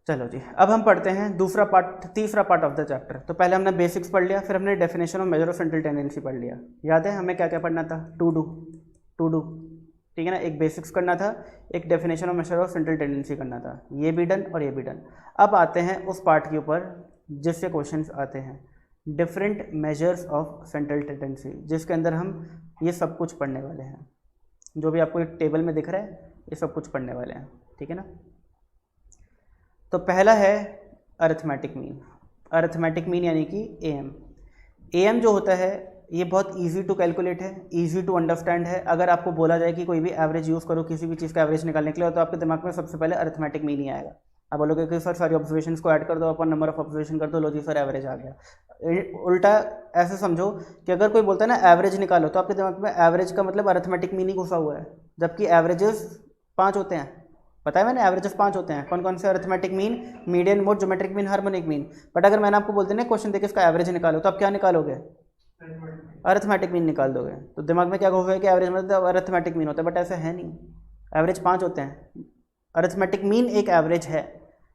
चलो जी, अब हम पढ़ते हैं दूसरा पार्ट, तीसरा पार्ट ऑफ द चैप्टर। तो पहले हमने बेसिक्स पढ़ लिया, फिर हमने definition of major of central tendency पढ़ लिया। याद है हमें क्या क्या पढ़ना था? टू डू, ठीक है ना, एक बेसिक्स करना था, एक definition of major of central tendency करना था, ये भी डन और ये भी डन। अब आते हैं उस पार्ट के ऊपर जिससे क्वेश्चंस आते हैं, different measures of central tendency, जिसके अंदर हम ये सब कुछ पढ़ने वाले हैं। जो भी आपको एक टेबल में दिख रहा है ये सब कुछ पढ़ने वाले हैं, ठीक है ना। तो पहला है अरिथमेटिक मीन। अरिथमेटिक मीन यानी कि एएम। एएम जो होता है ये बहुत इजी टू कैलकुलेट है, इजी टू अंडरस्टैंड है। अगर आपको बोला जाए कि कोई भी एवरेज यूज़ करो किसी भी चीज़ का एवरेज निकालने के लिए, तो आपके दिमाग में सबसे पहले अरिथमेटिक मीन ही आएगा। आप बोलोगे कि सर सारी ऑब्जर्वेशंस को ऐड कर दो, अपन नंबर ऑफ ऑब्जर्वेशन कर दो, लो जी सर एवरेज आ गया। उल्टा ऐसे समझो कि अगर कोई बोलता है ना एवरेज निकालो, तो आपके दिमाग में एवरेज का मतलब अरिथमेटिक मीन ही घुसा हुआ है, जबकि एवरेजेस 5 होते हैं। पता है मैंने, एवरेजेस 5 होते हैं। कौन कौन से? Arithmetic mean, median mode, geometric mean, harmonic mean. But अगर मैंने आपको बोलते ना क्वेश्चन देके इसका एवरेज निकालो, तो आप क्या निकालोगे? अरिथमेटिक मीन निकाल दोगे। तो दिमाग में क्या घुसा है कि एवरेज मतलब अरिथमेटिक मीन होता है, बट ऐसा है नहीं। एवरेज 5 होते हैं, अरिथमेटिक मीन एक एवरेज है।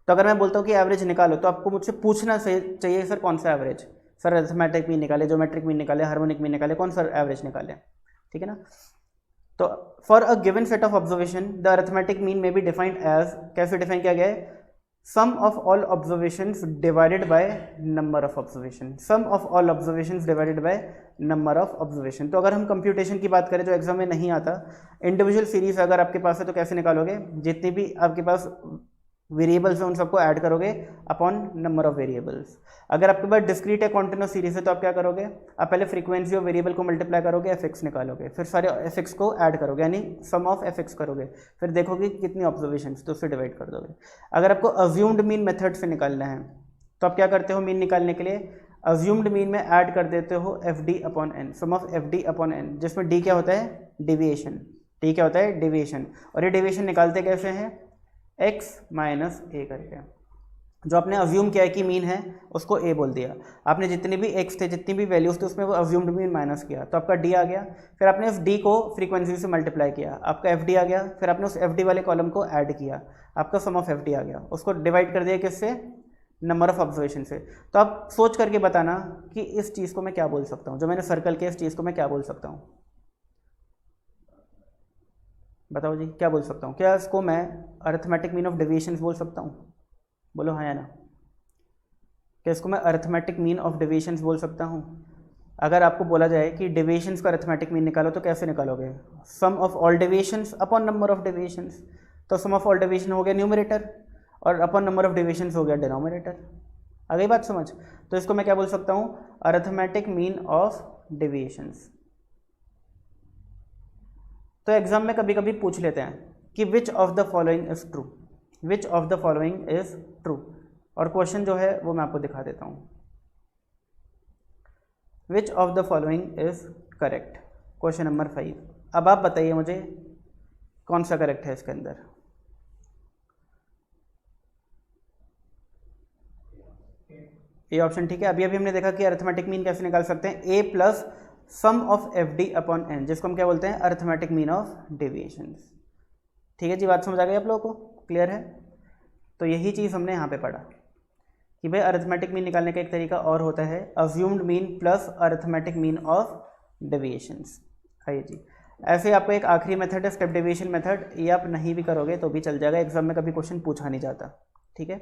तो अगर मैं बोलता हूँ कि एवरेज निकालो, तो आपको मुझसे पूछना चाहिए सर कौन सा एवरेज? सर अरिथमेटिक मीन निकाले, ज्योमेट्रिक मीन निकाले, हार्मोनिक मीन निकाले, कौन सा एवरेज निकाले, ठीक है ना। तो for a given set of observation the arithmetic mean may be defined as, कैसे डिफाइन किया गया है? Sum of all observations divided by number of observation. Sum of all observations divided by number of observation. तो अगर हम computation की बात करें जो एग्जाम में नहीं आता, इंडिविजुअल सीरीज अगर आपके पास है तो कैसे निकालोगे? जितनी भी आपके पास वेरिएबल्स हैं उन सबको ऐड करोगे अपॉन नंबर ऑफ वेरिएबल्स। अगर आपके पास डिस्क्रीट या कॉन्टिन्यूस सीरीज है तो आप क्या करोगे? आप पहले फ्रीक्वेंसी और वेरिएबल को मल्टीप्लाई करोगे, एफ निकालोगे, फिर सारे एफ को ऐड करोगे, यानी सम ऑफ एफ करोगे, फिर देखोगे कितनी ऑब्जर्वेशंस, तो उससे डिवाइड कर दोगे। अगर आपको अज्यूम्ड मीन मेथड से निकालना है तो आप क्या करते हो? मीन निकालने के लिए अज्यूम्ड मीन में ऐड कर देते हो F D upon N, sum of F D upon N, जिसमें डी क्या होता है? डिविएशन। डी क्या होता है? डिविएशन। और ये डिविएशन निकालते कैसे हैं? x माइनस ए करके। जो आपने अज्यूम किया है कि मीन है उसको a बोल दिया, आपने जितने भी x थे, जितनी भी वैल्यूज थे, उसमें वो अज्यूम्ड मीन माइनस किया, तो आपका d आ गया। फिर आपने उस d को फ्रीक्वेंसी से मल्टीप्लाई किया, आपका fd आ गया। फिर आपने उस fd वाले कॉलम को ऐड किया, आपका सम ऑफ fd आ गया। उसको डिवाइड कर दिया किससे? नंबर ऑफ ऑब्जर्वेशन से। तो आप सोच करके बताना कि इस चीज़ को मैं क्या बोल सकता हूँ, जो मैंने सर्कल किया इस चीज़ को मैं क्या बोल सकता हूँ? बताओ जी, क्या बोल सकता हूँ? क्या इसको मैं अरिथमेटिक मीन ऑफ डेविएशंस बोल सकता हूँ? बोलो हाँ या ना। क्या इसको मैं अरिथमेटिक मीन ऑफ डेविएशंस बोल सकता हूँ? अगर आपको बोला जाए कि डेविएशंस का अरिथमेटिक मीन निकालो, तो कैसे निकालोगे? Sum of all deviations upon number of deviations. तो सम ऑफ ऑल डेविएशन हो गया न्यूमरेटर और अपॉन नंबर ऑफ डेविएशंस हो गया डिनोमिनेटर। आ गई बात समझ? तो इसको मैं क्या बोल सकता हूँ? Arithmetic mean of deviations. तो एग्जाम में कभी कभी पूछ लेते हैं कि which of the following is true, which of the following is true, और क्वेश्चन जो है वो मैं आपको दिखा देता हूँ। Which of the following is correct, question number 5। अब आप बताइए मुझे कौन सा करेक्ट है इसके अंदर? ए ऑप्शन, ठीक है। अभी अभी हमने देखा कि अरिथमेटिक मीन कैसे निकाल सकते हैं? A plus sum of F D upon N, जिसको हम क्या बोलते हैं? Arithmetic mean of deviations. ठीक है जी, बात समझ आ गई आप लोगों को? क्लियर है? तो यही चीज़ हमने यहाँ पे पढ़ा कि भाई अरिथमेटिक मीन निकालने का एक तरीका और होता है, assumed mean plus arithmetic mean of deviations. आइए जी, ऐसे आपको एक आखिरी मेथड है स्टेप डेविएशन मेथड, ये आप नहीं भी करोगे तो भी चल जाएगा, एग्जाम में कभी क्वेश्चन पूछा नहीं जाता, ठीक है।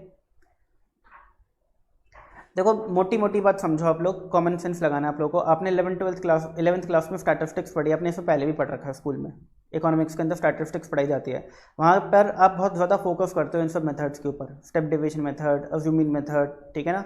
देखो मोटी मोटी बात समझो, आप लोग कॉमन सेंस लगाना है आप लोगों को। आपने 11th क्लास में स्टैटिस्टिक्स पढ़ी, आपने इससे पहले भी पढ़ रखा है स्कूल में। इकोनॉमिक्स के अंदर स्टैटिस्टिक्स पढ़ाई जाती है, वहाँ पर आप बहुत ज़्यादा फोकस करते हो इन सब मेथड्स के ऊपर, step division method, assuming method, ठीक है ना।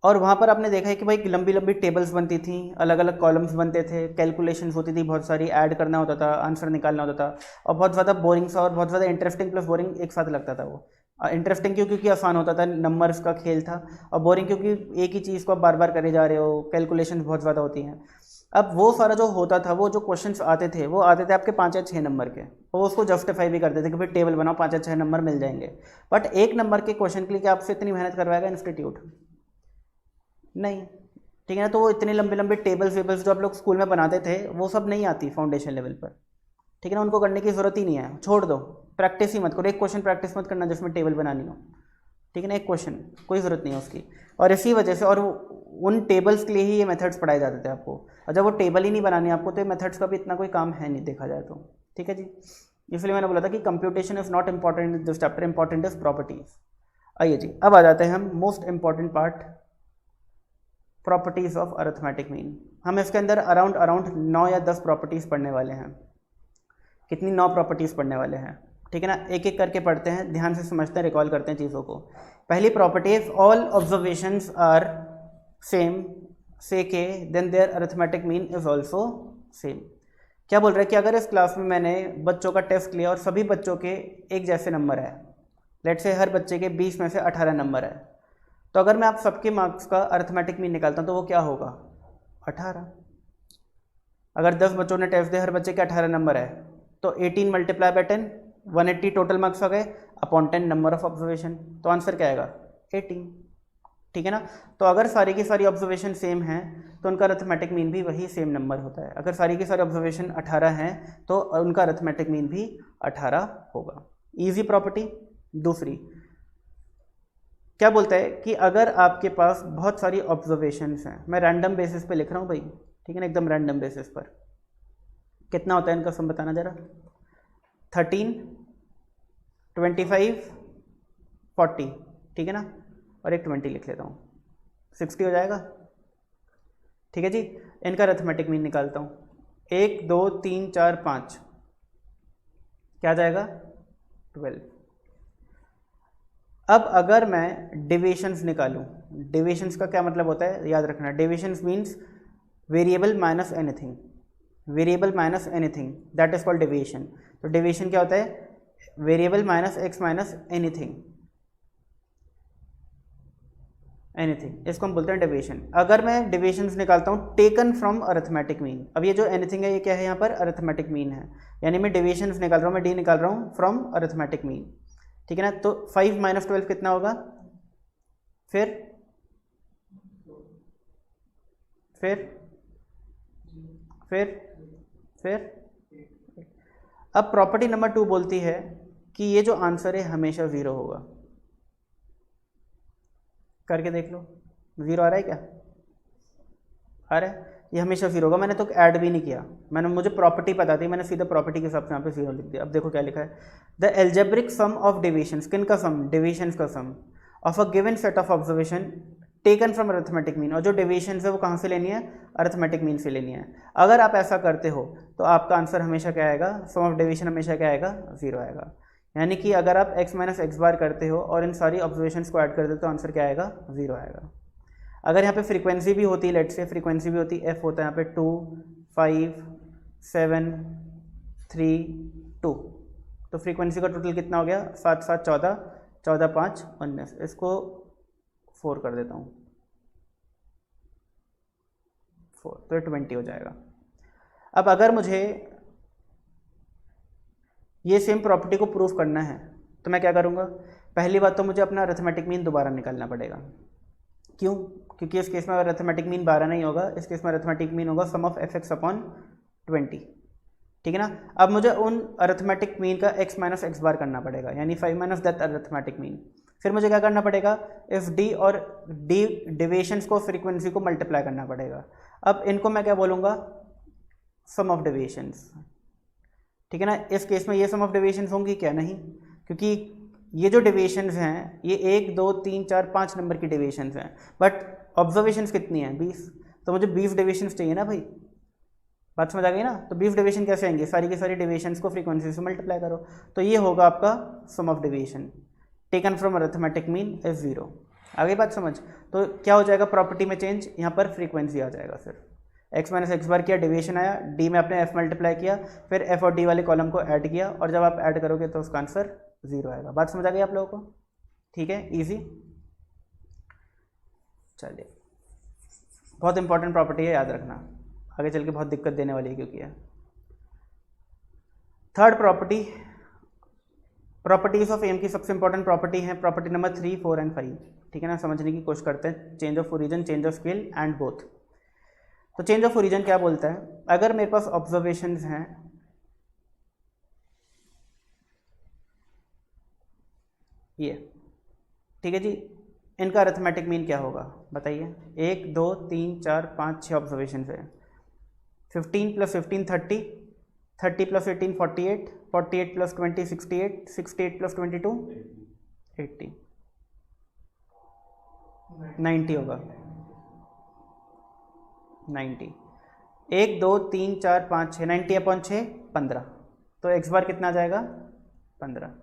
और वहाँ पर आपने देखा है कि भाई लंबी लंबी टेबल्स बनती थी, अलग अलग कॉलम्स बनते थे, कैलकुलेशंस होती थी बहुत सारी, ऐड करना होता था, आंसर निकालना होता था, और बहुत ज़्यादा बोरिंग सा और बहुत ज़्यादा इंटरेस्टिंग प्लस बोरिंग एक साथ लगता था वो। इंटरेस्टिंग क्यों? क्योंकि आसान होता था, नंबर्स का खेल था। और बोरिंग क्योंकि एक ही चीज़ को आप बार बार करे जा रहे हो, कैलकुलेशन बहुत ज़्यादा होती हैं। अब वो सारा जो होता था, वो जो क्वेश्चंस आते थे वो आते थे आपके 5 या 6 नंबर के, वो उसको जस्टिफाई भी करते थे कि भाई टेबल बनाओ 5 या 6 नंबर मिल जाएंगे। बट 1 नंबर के क्वेश्चन के लिए क्या आपसे इतनी मेहनत करवाएगा इंस्टीट्यूट? नहीं, ठीक है ना। तो वो इतनी लंबी लंबी टेबल्स वेबल्स जो आप लोग स्कूल में बनाते थे वो सब नहीं आती फाउंडेशन लेवल पर, ठीक है ना। उनको करने की ज़रूरत ही नहीं है, छोड़ दो, प्रैक्टिस ही मत करो। एक क्वेश्चन प्रैक्टिस मत करना जिसमें टेबल बनानी हो, ठीक है ना। एक क्वेश्चन, कोई ज़रूरत नहीं है उसकी। और इसी वजह से, और उन टेबल्स के लिए ही ये मेथड्स पढ़ाए जाते थे आपको। और जब वो टेबल ही नहीं बनानी आपको, तो ये मेथड्स का भी इतना कोई काम है नहीं देखा जाए तो, ठीक है जी। इसलिए मैंने बोला था कि computation is not important in this chapter, important is properties. आइए जी, अब आ जाते हैं हम most important part, properties of arithmetic mean. हम इसके अंदर अराउंड 9 या 10 प्रॉपर्टीज़ पढ़ने वाले हैं। कितनी? 9 प्रॉपर्टीज़ पढ़ने वाले हैं, ठीक है ना। एक एक करके पढ़ते हैं, ध्यान से समझते हैं, रिकॉल करते हैं चीज़ों को। पहली property, if all observations are same say K then their arithmetic mean is also same. क्या बोल रहा है कि अगर इस क्लास में मैंने बच्चों का टेस्ट लिया और सभी बच्चों के एक जैसे नंबर है, लेट से हर बच्चे के 20 में से 18 नंबर है, तो अगर मैं आप सबके मार्क्स का अरिथमेटिक मीन निकालता हूँ तो वो क्या होगा? 18। अगर 10 बच्चों ने टेस्ट दिया, हर बच्चे के 18 नंबर है, तो 18 मल्टीप्लाई बाय 10, 180 टोटल मार्क्स आ गए अपॉन 10 नंबर ऑफ ऑब्जर्वेशन, तो आंसर क्या आएगा? 18, ठीक है ना। तो अगर सारी की सारी ऑब्जर्वेशन सेम है तो उनका अरिथमेटिक मीन भी वही सेम नंबर होता है। अगर सारी की सारी ऑब्जर्वेशन 18 हैं तो उनका अरिथमेटिक मीन भी 18 होगा। Easy property. दूसरी क्या बोलता है कि अगर आपके पास बहुत सारी ऑब्जर्वेशंस हैं, मैं रैंडम बेसिस पे लिख रहा हूँ भाई, ठीक है ना, एकदम रैंडम बेसिस पर। कितना होता है इनका सम बताना जरा? 13, 25, 40, ठीक है ना, और एक 20 लिख लेता हूँ, 60 हो जाएगा, ठीक है जी। इनका अरिथमेटिक मीन निकालता हूँ, 1 2 3 4 5, क्या आ जाएगा? 12। अब अगर मैं डिविशंस निकालूं, डिविशंस का क्या मतलब होता है याद रखना, deviations means variable minus anything, variable minus anything, that is called deviation. तो डिविशन क्या होता है? Variable minus X minus anything, anything, इसको हम बोलते हैं डिविशन। अगर मैं डिविशंस निकालता हूँ टेकन फ्रॉम अरिथमेटिक मीन, अब ये जो एनीथिंग है ये क्या है यहाँ पर? अरिथमेटिक मीन है, यानी मैं डिविशंस निकाल रहा हूँ, मैं डी निकाल रहा हूँ फ्रॉम अरिथमेटिक मीन, ठीक है ना। तो 5 माइनस 12 कितना होगा? फिर फिर फिर फिर अब प्रॉपर्टी नंबर 2 बोलती है कि ये जो आंसर है हमेशा 0 होगा। करके देख लो, 0 आ रहा है क्या? आ रहा है, ये हमेशा 0 होगा। मैंने तो ऐड भी नहीं किया, मुझे प्रॉपर्टी पता थी, मैंने सीधा प्रॉपर्टी के हिसाब से यहाँ पे 0 लिख दिया। अब देखो क्या लिखा है, the algebraic sum of deviations, किन का सम? डिविशंस का sum, of a given set of observation taken from arithmetic mean, और जो डिविशंस है वो कहाँ से लेनी है? अरिथमेटिक मीन से लेनी है। अगर आप ऐसा करते हो तो आपका आंसर हमेशा क्या आएगा? सम ऑफ डिविशन हमेशा क्या आएगा? 0 आएगा। यानी कि अगर आप x माइनस एक्स बार करते हो और इन सारी ऑब्जर्वेशंस को ऐड कर दो तो आंसर क्या आएगा? 0 आएगा। अगर यहाँ पे फ्रीक्वेंसी भी होती, लेट से फ्रीक्वेंसी भी होती, f होता है यहाँ पे 2 5 7 3 2, तो फ्रीक्वेंसी का टोटल कितना हो गया? 7 7 14, 14 5 19, इसको 4 कर देता हूँ, 4, तो ये 20 हो जाएगा। अब अगर मुझे ये सेम प्रॉपर्टी को प्रूफ करना है तो मैं क्या करूँगा? पहली बात तो मुझे अपना अरिथमेटिक मीन दोबारा निकालना पड़ेगा। क्यों? क्योंकि इस केस में अरिथमेटिक मीन 12 नहीं होगा, इस केस में अरिथमेटिक मीन होगा सम ऑफ एफ एक्स अपॉन 20, ठीक है ना। अब मुझे उन अरिथमेटिक मीन का x माइनस एक्स बार करना पड़ेगा, यानी 5 माइनस दैट अरिथमेटिक मीन। फिर मुझे क्या करना पड़ेगा? इफ डी और डी डिविएशंस को फ्रीक्वेंसी को मल्टीप्लाई करना पड़ेगा। अब इनको मैं क्या बोलूँगा? सम ऑफ डिविएशंस, ठीक है ना। इस केस में ये सम ऑफ डिविएशंस होंगी क्या? नहीं, क्योंकि ये जो डेविएशंस हैं ये 1 2 3 4 5 नंबर की डेविएशंस हैं, बट ऑब्जर्वेशंस कितनी हैं 20, तो मुझे 20 डेविएशंस चाहिए ना भाई, बात समझ आ गई ना। तो 20 डेविएशन कैसे आएंगे, सारी की सारी डेविएशंस को फ्रीक्वेंसी से मल्टीप्लाई करो, तो ये होगा आपका sum of deviation taken from arithmetic mean is 0। आ गई बात समझ। तो क्या हो जाएगा प्रॉपर्टी में चेंज, यहाँ पर फ्रीक्वेंसी आ जाएगा सिर्फ, x माइनस एक्स बार किया, डेविएशन आया, d में आपने f मल्टीप्लाई किया, फिर f और d वाले कॉलम को ऐड किया, और जब आप ऐड करोगे तो उसका आंसर 0 आएगा। बात समझ आ गई आप लोगों को, ठीक है, इजी। चलिए, बहुत इंपॉर्टेंट प्रॉपर्टी है, याद रखना, आगे चल के बहुत दिक्कत देने वाली है, क्योंकि है third property, properties of M की सबसे इंपॉर्टेंट प्रॉपर्टी है प्रॉपर्टी नंबर 3 4 एंड 5, ठीक है ना। समझने की कोशिश करते हैं, change of origin, change of scale and both. तो चेंज ऑफ ओरिजिन क्या बोलता है, अगर मेरे पास ऑब्जर्वेशंस हैं ये, ठीक है जी, इनका अरिथमेटिक मीन क्या होगा बताइए। 1 2 3 4 5 6 ऑब्जर्वेशन है, 15 + 15 30, 30 + 18 48, 48 + 20 68, 68 + 22 80, 90 होगा, 90। 1 2 3 4 5 6, 90/6 15, तो x बार कितना आ जाएगा 15।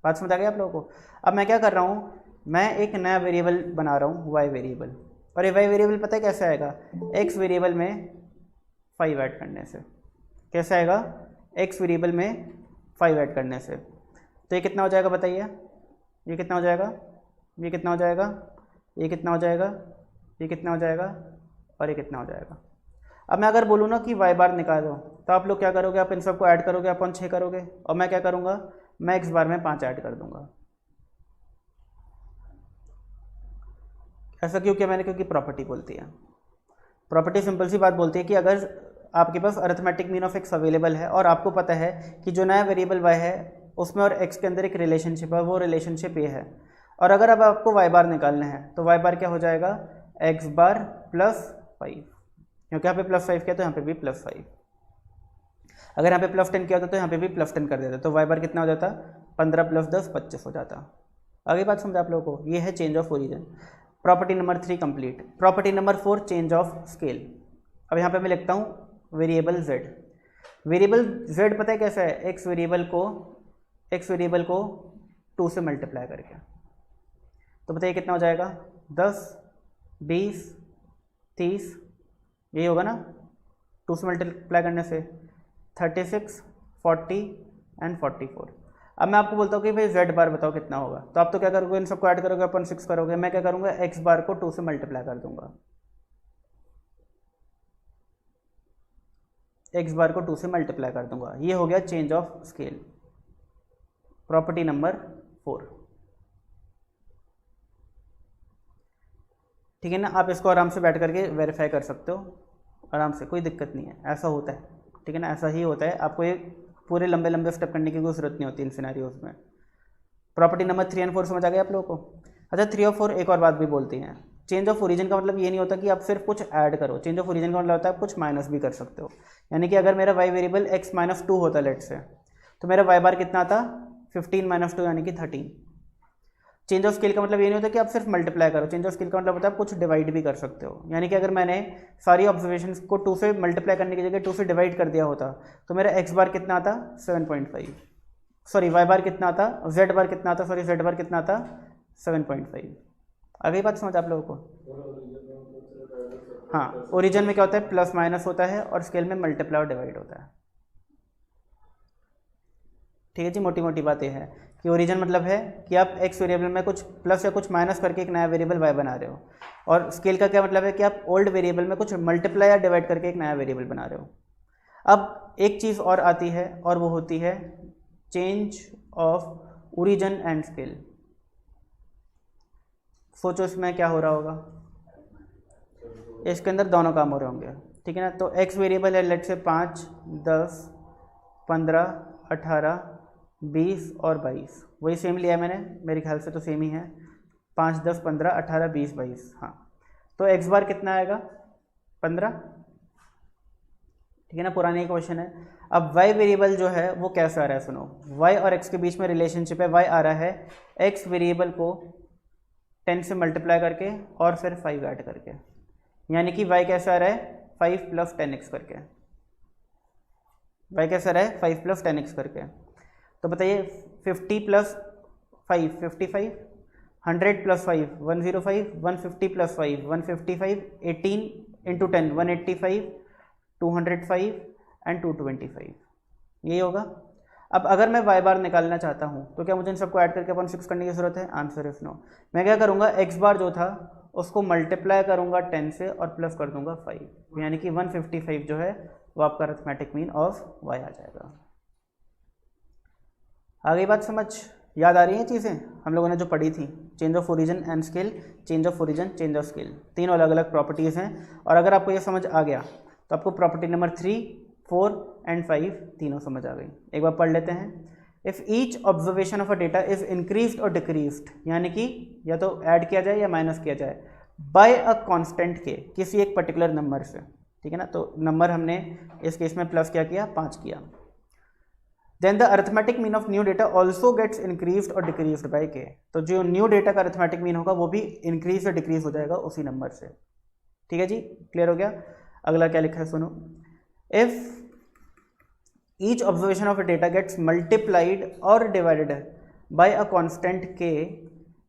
बात समझ आ गई आप लोगों को। अब मैं क्या कर रहा हूँ, मैं एक नया वेरिएबल बना रहा हूँ y वेरिएबल, और ये y वेरिएबल पता है कैसे आएगा, x वेरिएबल में 5 ऐड करने से। कैसे आएगा, x वेरिएबल में 5 ऐड करने से। तो ये कितना हो जाएगा बताइए, ये कितना हो जाएगा, ये कितना हो जाएगा, ये कितना हो जाएगा, ये कितना हो जाएगा, और ये कितना हो जाएगा। अब मैं अगर बोलूँ ना कि y बार निकालो, तो आप लोग क्या करोगे, आप इन सबको ऐड करोगे, अपन 6 करोगे, और मैं क्या करूँगा, मैं x बार में 5 ऐड कर दूंगा। ऐसा क्यों किया मैंने, क्योंकि प्रॉपर्टी बोलती है, प्रॉपर्टी सिंपल सी बात बोलती है कि अगर आपके पास arithmetic mean of x available है और आपको पता है कि जो नया वेरिएबल y है उसमें और x के अंदर एक रिलेशनशिप है, वो रिलेशनशिप ये है, और अगर अब आपको y बार निकालना है तो y बार क्या हो जाएगा, x बार प्लस 5, क्योंकि यहाँ पे +5 किया तो यहाँ पे भी +5, अगर यहाँ पे +10 किया होता तो यहाँ पे भी +10 कर देते, तो y बार कितना हो जाता, 15 + 10 25 हो जाता। आगे बात समझा आप लोगों को, ये है change of origin. Property number 3 complete. Property number 4 change of scale. अब यहाँ पे मैं लिखता हूँ वेरिएबल z। वेरिएबल z पता है कैसा है, x वेरिएबल को 2 से मल्टीप्लाई करके, तो बताइए कितना हो जाएगा, 10 20 30, यही होगा ना, 2 से मल्टीप्लाई करने से 36 40 एंड 44। अब मैं आपको बोलता हूँ कि भाई z बार बताओ कितना होगा, तो आप तो क्या करोगे, इन सबको ऐड करोगे, अपन 6 करोगे, मैं क्या करूँगा, x बार को 2 से मल्टीप्लाई कर दूंगा, x बार को 2 से मल्टीप्लाई कर दूंगा। ये हो गया change of scale, property number 4, ठीक है ना। आप इसको आराम से बैठ करके वेरीफाई कर सकते हो, आराम से, कोई दिक्कत नहीं है, ऐसा होता है, ठीक है ना, ऐसा ही होता है। आपको ये पूरे लंबे लंबे स्टेप करने की कोई जरूरत नहीं होती इन सिनेरियोज में। प्रॉपर्टी नंबर 3 और 4 समझ आ गया आप लोगों को। अच्छा, 3 और 4 एक और बात भी बोलती हैं, चेंज ऑफ ओरिजिन का मतलब ये नहीं होता कि आप सिर्फ कुछ ऐड करो, चेंज ऑफ ओरिजिन का मतलब होता है आप कुछ माइनस भी कर सकते हो। यानी कि अगर मेरा y वेरिएबल x - 2 होता लेट से, तो मेरा y बार कितना आता, 15 - 2 यानी कि 13। चेंज ऑफ स्केल का मतलब ये नहीं होता कि आप सिर्फ मल्टीप्लाई करो, चेंज ऑफ स्केल का मतलब होता है आप कुछ डिवाइड भी कर सकते हो। यानी कि अगर मैंने सारी ऑब्जर्वेशंस को 2 से मल्टीप्लाई करने की जगह 2 से डिवाइड कर दिया होता, तो मेरा x बार कितना आता 7.5, सॉरी y बार कितना आता, z बार कितना आता, सॉरी z बार कितना आता 7.5। आ गई बात समझ आप लोगों को। हाँ, ओरिजिन में क्या होता है, प्लस माइनस होता है, और स्केल में मल्टीप्लाई और डिवाइड होता है, ठीक है जी। मोटी मोटी बात यह है कि ओरिजिन मतलब है कि आप x वेरिएबल में कुछ प्लस या कुछ माइनस करके एक नया वेरिएबल y बना रहे हो, और स्केल का क्या मतलब है कि आप ओल्ड वेरिएबल में कुछ मल्टीप्लाई या डिवाइड करके एक नया वेरिएबल बना रहे हो। अब एक चीज़ और आती है, और वो होती है change of origin and scale. सोचो इसमें क्या हो रहा होगा, इसके अंदर दोनों काम हो रहे होंगे, ठीक है ना। तो x वेरिएबल है लेट से 5 10 15 18 20 और 22, वही सेम लिया है मैंने, मेरे ख्याल से तो सेम ही है, 5 10 15 18 20 22। हाँ, तो x बार कितना आएगा 15, ठीक है ना, पुरानी क्वेश्चन है। अब y वेरिएबल जो है वो कैसे आ रहा है, सुनो, y और x के बीच में रिलेशनशिप है, y आ रहा है x वेरिएबल को 10 से मल्टीप्लाई करके और फिर 5 ऐड करके, यानी कि y कैसे आ रहा है 5 प्लस 10x करके, y कैसे आ रहा है 5 प्लस 10x करके। तो बताइए 50 plus 5 55, 100 plus 5 105, 150 plus 5 155, 18 into 10 185, 205 and 225, यही होगा। अब अगर मैं y बार निकालना चाहता हूँ तो क्या मुझे इन सबको ऐड करके अपन 6 करने की जरूरत है? Answer is no. मैं क्या करूँगा, x बार जो था उसको मल्टीप्लाई करूँगा 10 से और प्लस कर दूंगा 5, यानी कि 155 जो है वो आपका अरिथमेटिक मीन ऑफ y आ जाएगा। आ गई बात समझ? याद आ रही हैं चीज़ें हम लोगों ने जो पढ़ी थी? Change of origin and scale, change of origin, change of scale, तीनों अलग अलग प्रॉपर्टीज़ हैं। और अगर आपको ये समझ आ गया तो आपको प्रॉपर्टी नंबर 3, 4 एंड 5 तीनों समझ आ गई। एक बार पढ़ लेते हैं। If each observation of a data is increased और डिक्रीज्ड, यानी कि या तो ऐड किया जाए या माइनस किया जाए, बाय अ कांस्टेंट के, किसी एक पर्टिकुलर नंबर से, ठीक है ना। तो नंबर हमने इस केस में प्लस क्या किया, 5 किया। Then the arithmetic mean of new data also gets increased और डिक्रीज्ड बाय के, तो जो न्यू डेटा का अरिथमेटिक मीन होगा वो भी इंक्रीज और डिक्रीज हो जाएगा उसी नंबर से। ठीक है जी, क्लियर हो गया? अगला क्या लिखा है सुनो। If each observation of a data gets multiplied और divided by a constant K,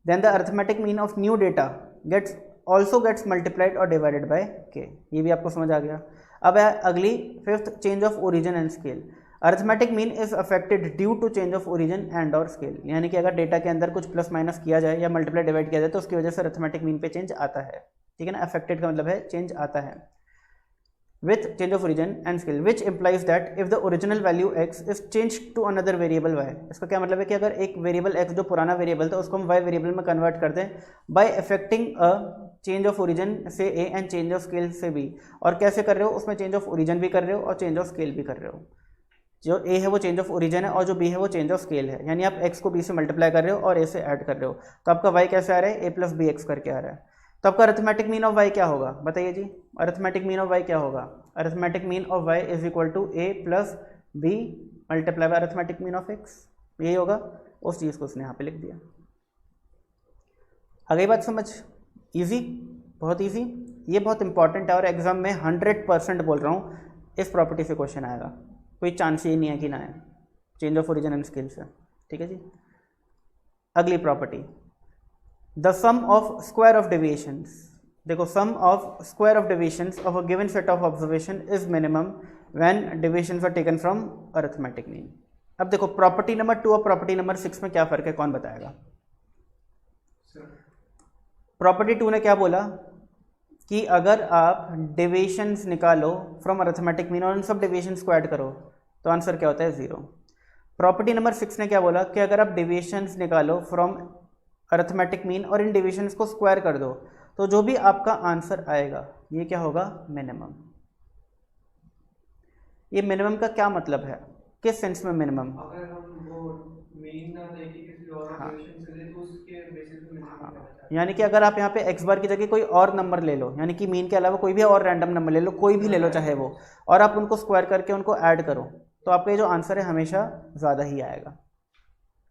then the arithmetic mean of new data gets also gets multiplied और डिवाइडेड बाय के। ये भी आपको समझ आ गया। अब है अगली, fifth, change of origin and scale. Arithmetic mean is affected due to change of origin and और स्केल, यानी कि अगर डेटा के अंदर कुछ प्लस माइनस किया जाए या मल्टीप्लाई डिवाइड किया जाए तो उसकी वजह से अरिथमेटिक मीन पे चेंज आता है। ठीक है ना, अफेक्टेड का मतलब है चेंज आता है। with change of origin and scale, which implies that if the original value x is changed to another variable y, इसका क्या मतलब है कि अगर एक वेरिएबल x जो पुराना वेरिएबल था उसको हम y वेरिएबल में कन्वर्ट कर दें by affecting a change of origin से a and change of scale से b, और कैसे कर रहे हो, उसमें change of origin भी कर रहे हो और change of scale भी कर रहे हो। जो a है वो change of origin है और जो b है वो change of scale है, यानी आप x को b से मल्टीप्लाई कर रहे हो और a से ऐड कर रहे हो, तो आपका y कैसे आ रहा है, a प्लस बी एक्स करके आ रहा है। तो आपका अरिथमेटिक मीन ऑफ y क्या होगा, बताइए जी, अरिथमेटिक मीन ऑफ y क्या होगा? Arithmetic mean of y is equal to a plus B multiply by arithmetic mean of x, यही होगा। उस चीज़ को उसने यहाँ पे लिख दिया। आ गई बात समझ? इजी, बहुत इजी। ये बहुत इंपॉर्टेंट है और एग्जाम में 100% बोल रहा हूँ इस प्रॉपर्टी से क्वेश्चन आएगा, कोई चांस ही नहीं है कि ना आए, change of origin and scale से। ठीक है जी। अगली property, the sum of square of deviations. देखो, sum of square of deviations of a given set of observation is minimum when deviations are taken from arithmetic mean. अब देखो, property number 2 और property number 6 में क्या फर्क है, कौन बताएगा? प्रॉपर्टी 2 ने क्या बोला कि अगर आप डेविएशंस निकालो फ्रॉम अरिथमेटिक मीन और उन सब डेविएशंस को ऐड करो तो आंसर क्या होता है, 0। प्रॉपर्टी नंबर 6 ने क्या बोला कि अगर आप डेविएशंस निकालो फ्रॉम अरिथमेटिक मीन और इन डिविजन्स को स्क्वायर कर दो तो जो भी आपका आंसर आएगा ये क्या होगा, मिनिमम। ये मिनिमम का क्या मतलब है, किस सेंस में मिनिमम? अगर हम वो मीन ना देके किसी और ऑपरेशन से ले तो उसके बेसिस पे मिनिमम करना चाहिए। यानी कि अगर आप यहाँ पे x बार की जगह कोई और नंबर ले लो, यानी कि मीन के अलावा कोई भी और रैंडम नंबर ले लो, कोई भी ले लो चाहे वो, और आप उनको स्क्वायर करके उनको ऐड करो तो आपका ये जो आंसर है हमेशा ज़्यादा ही आएगा।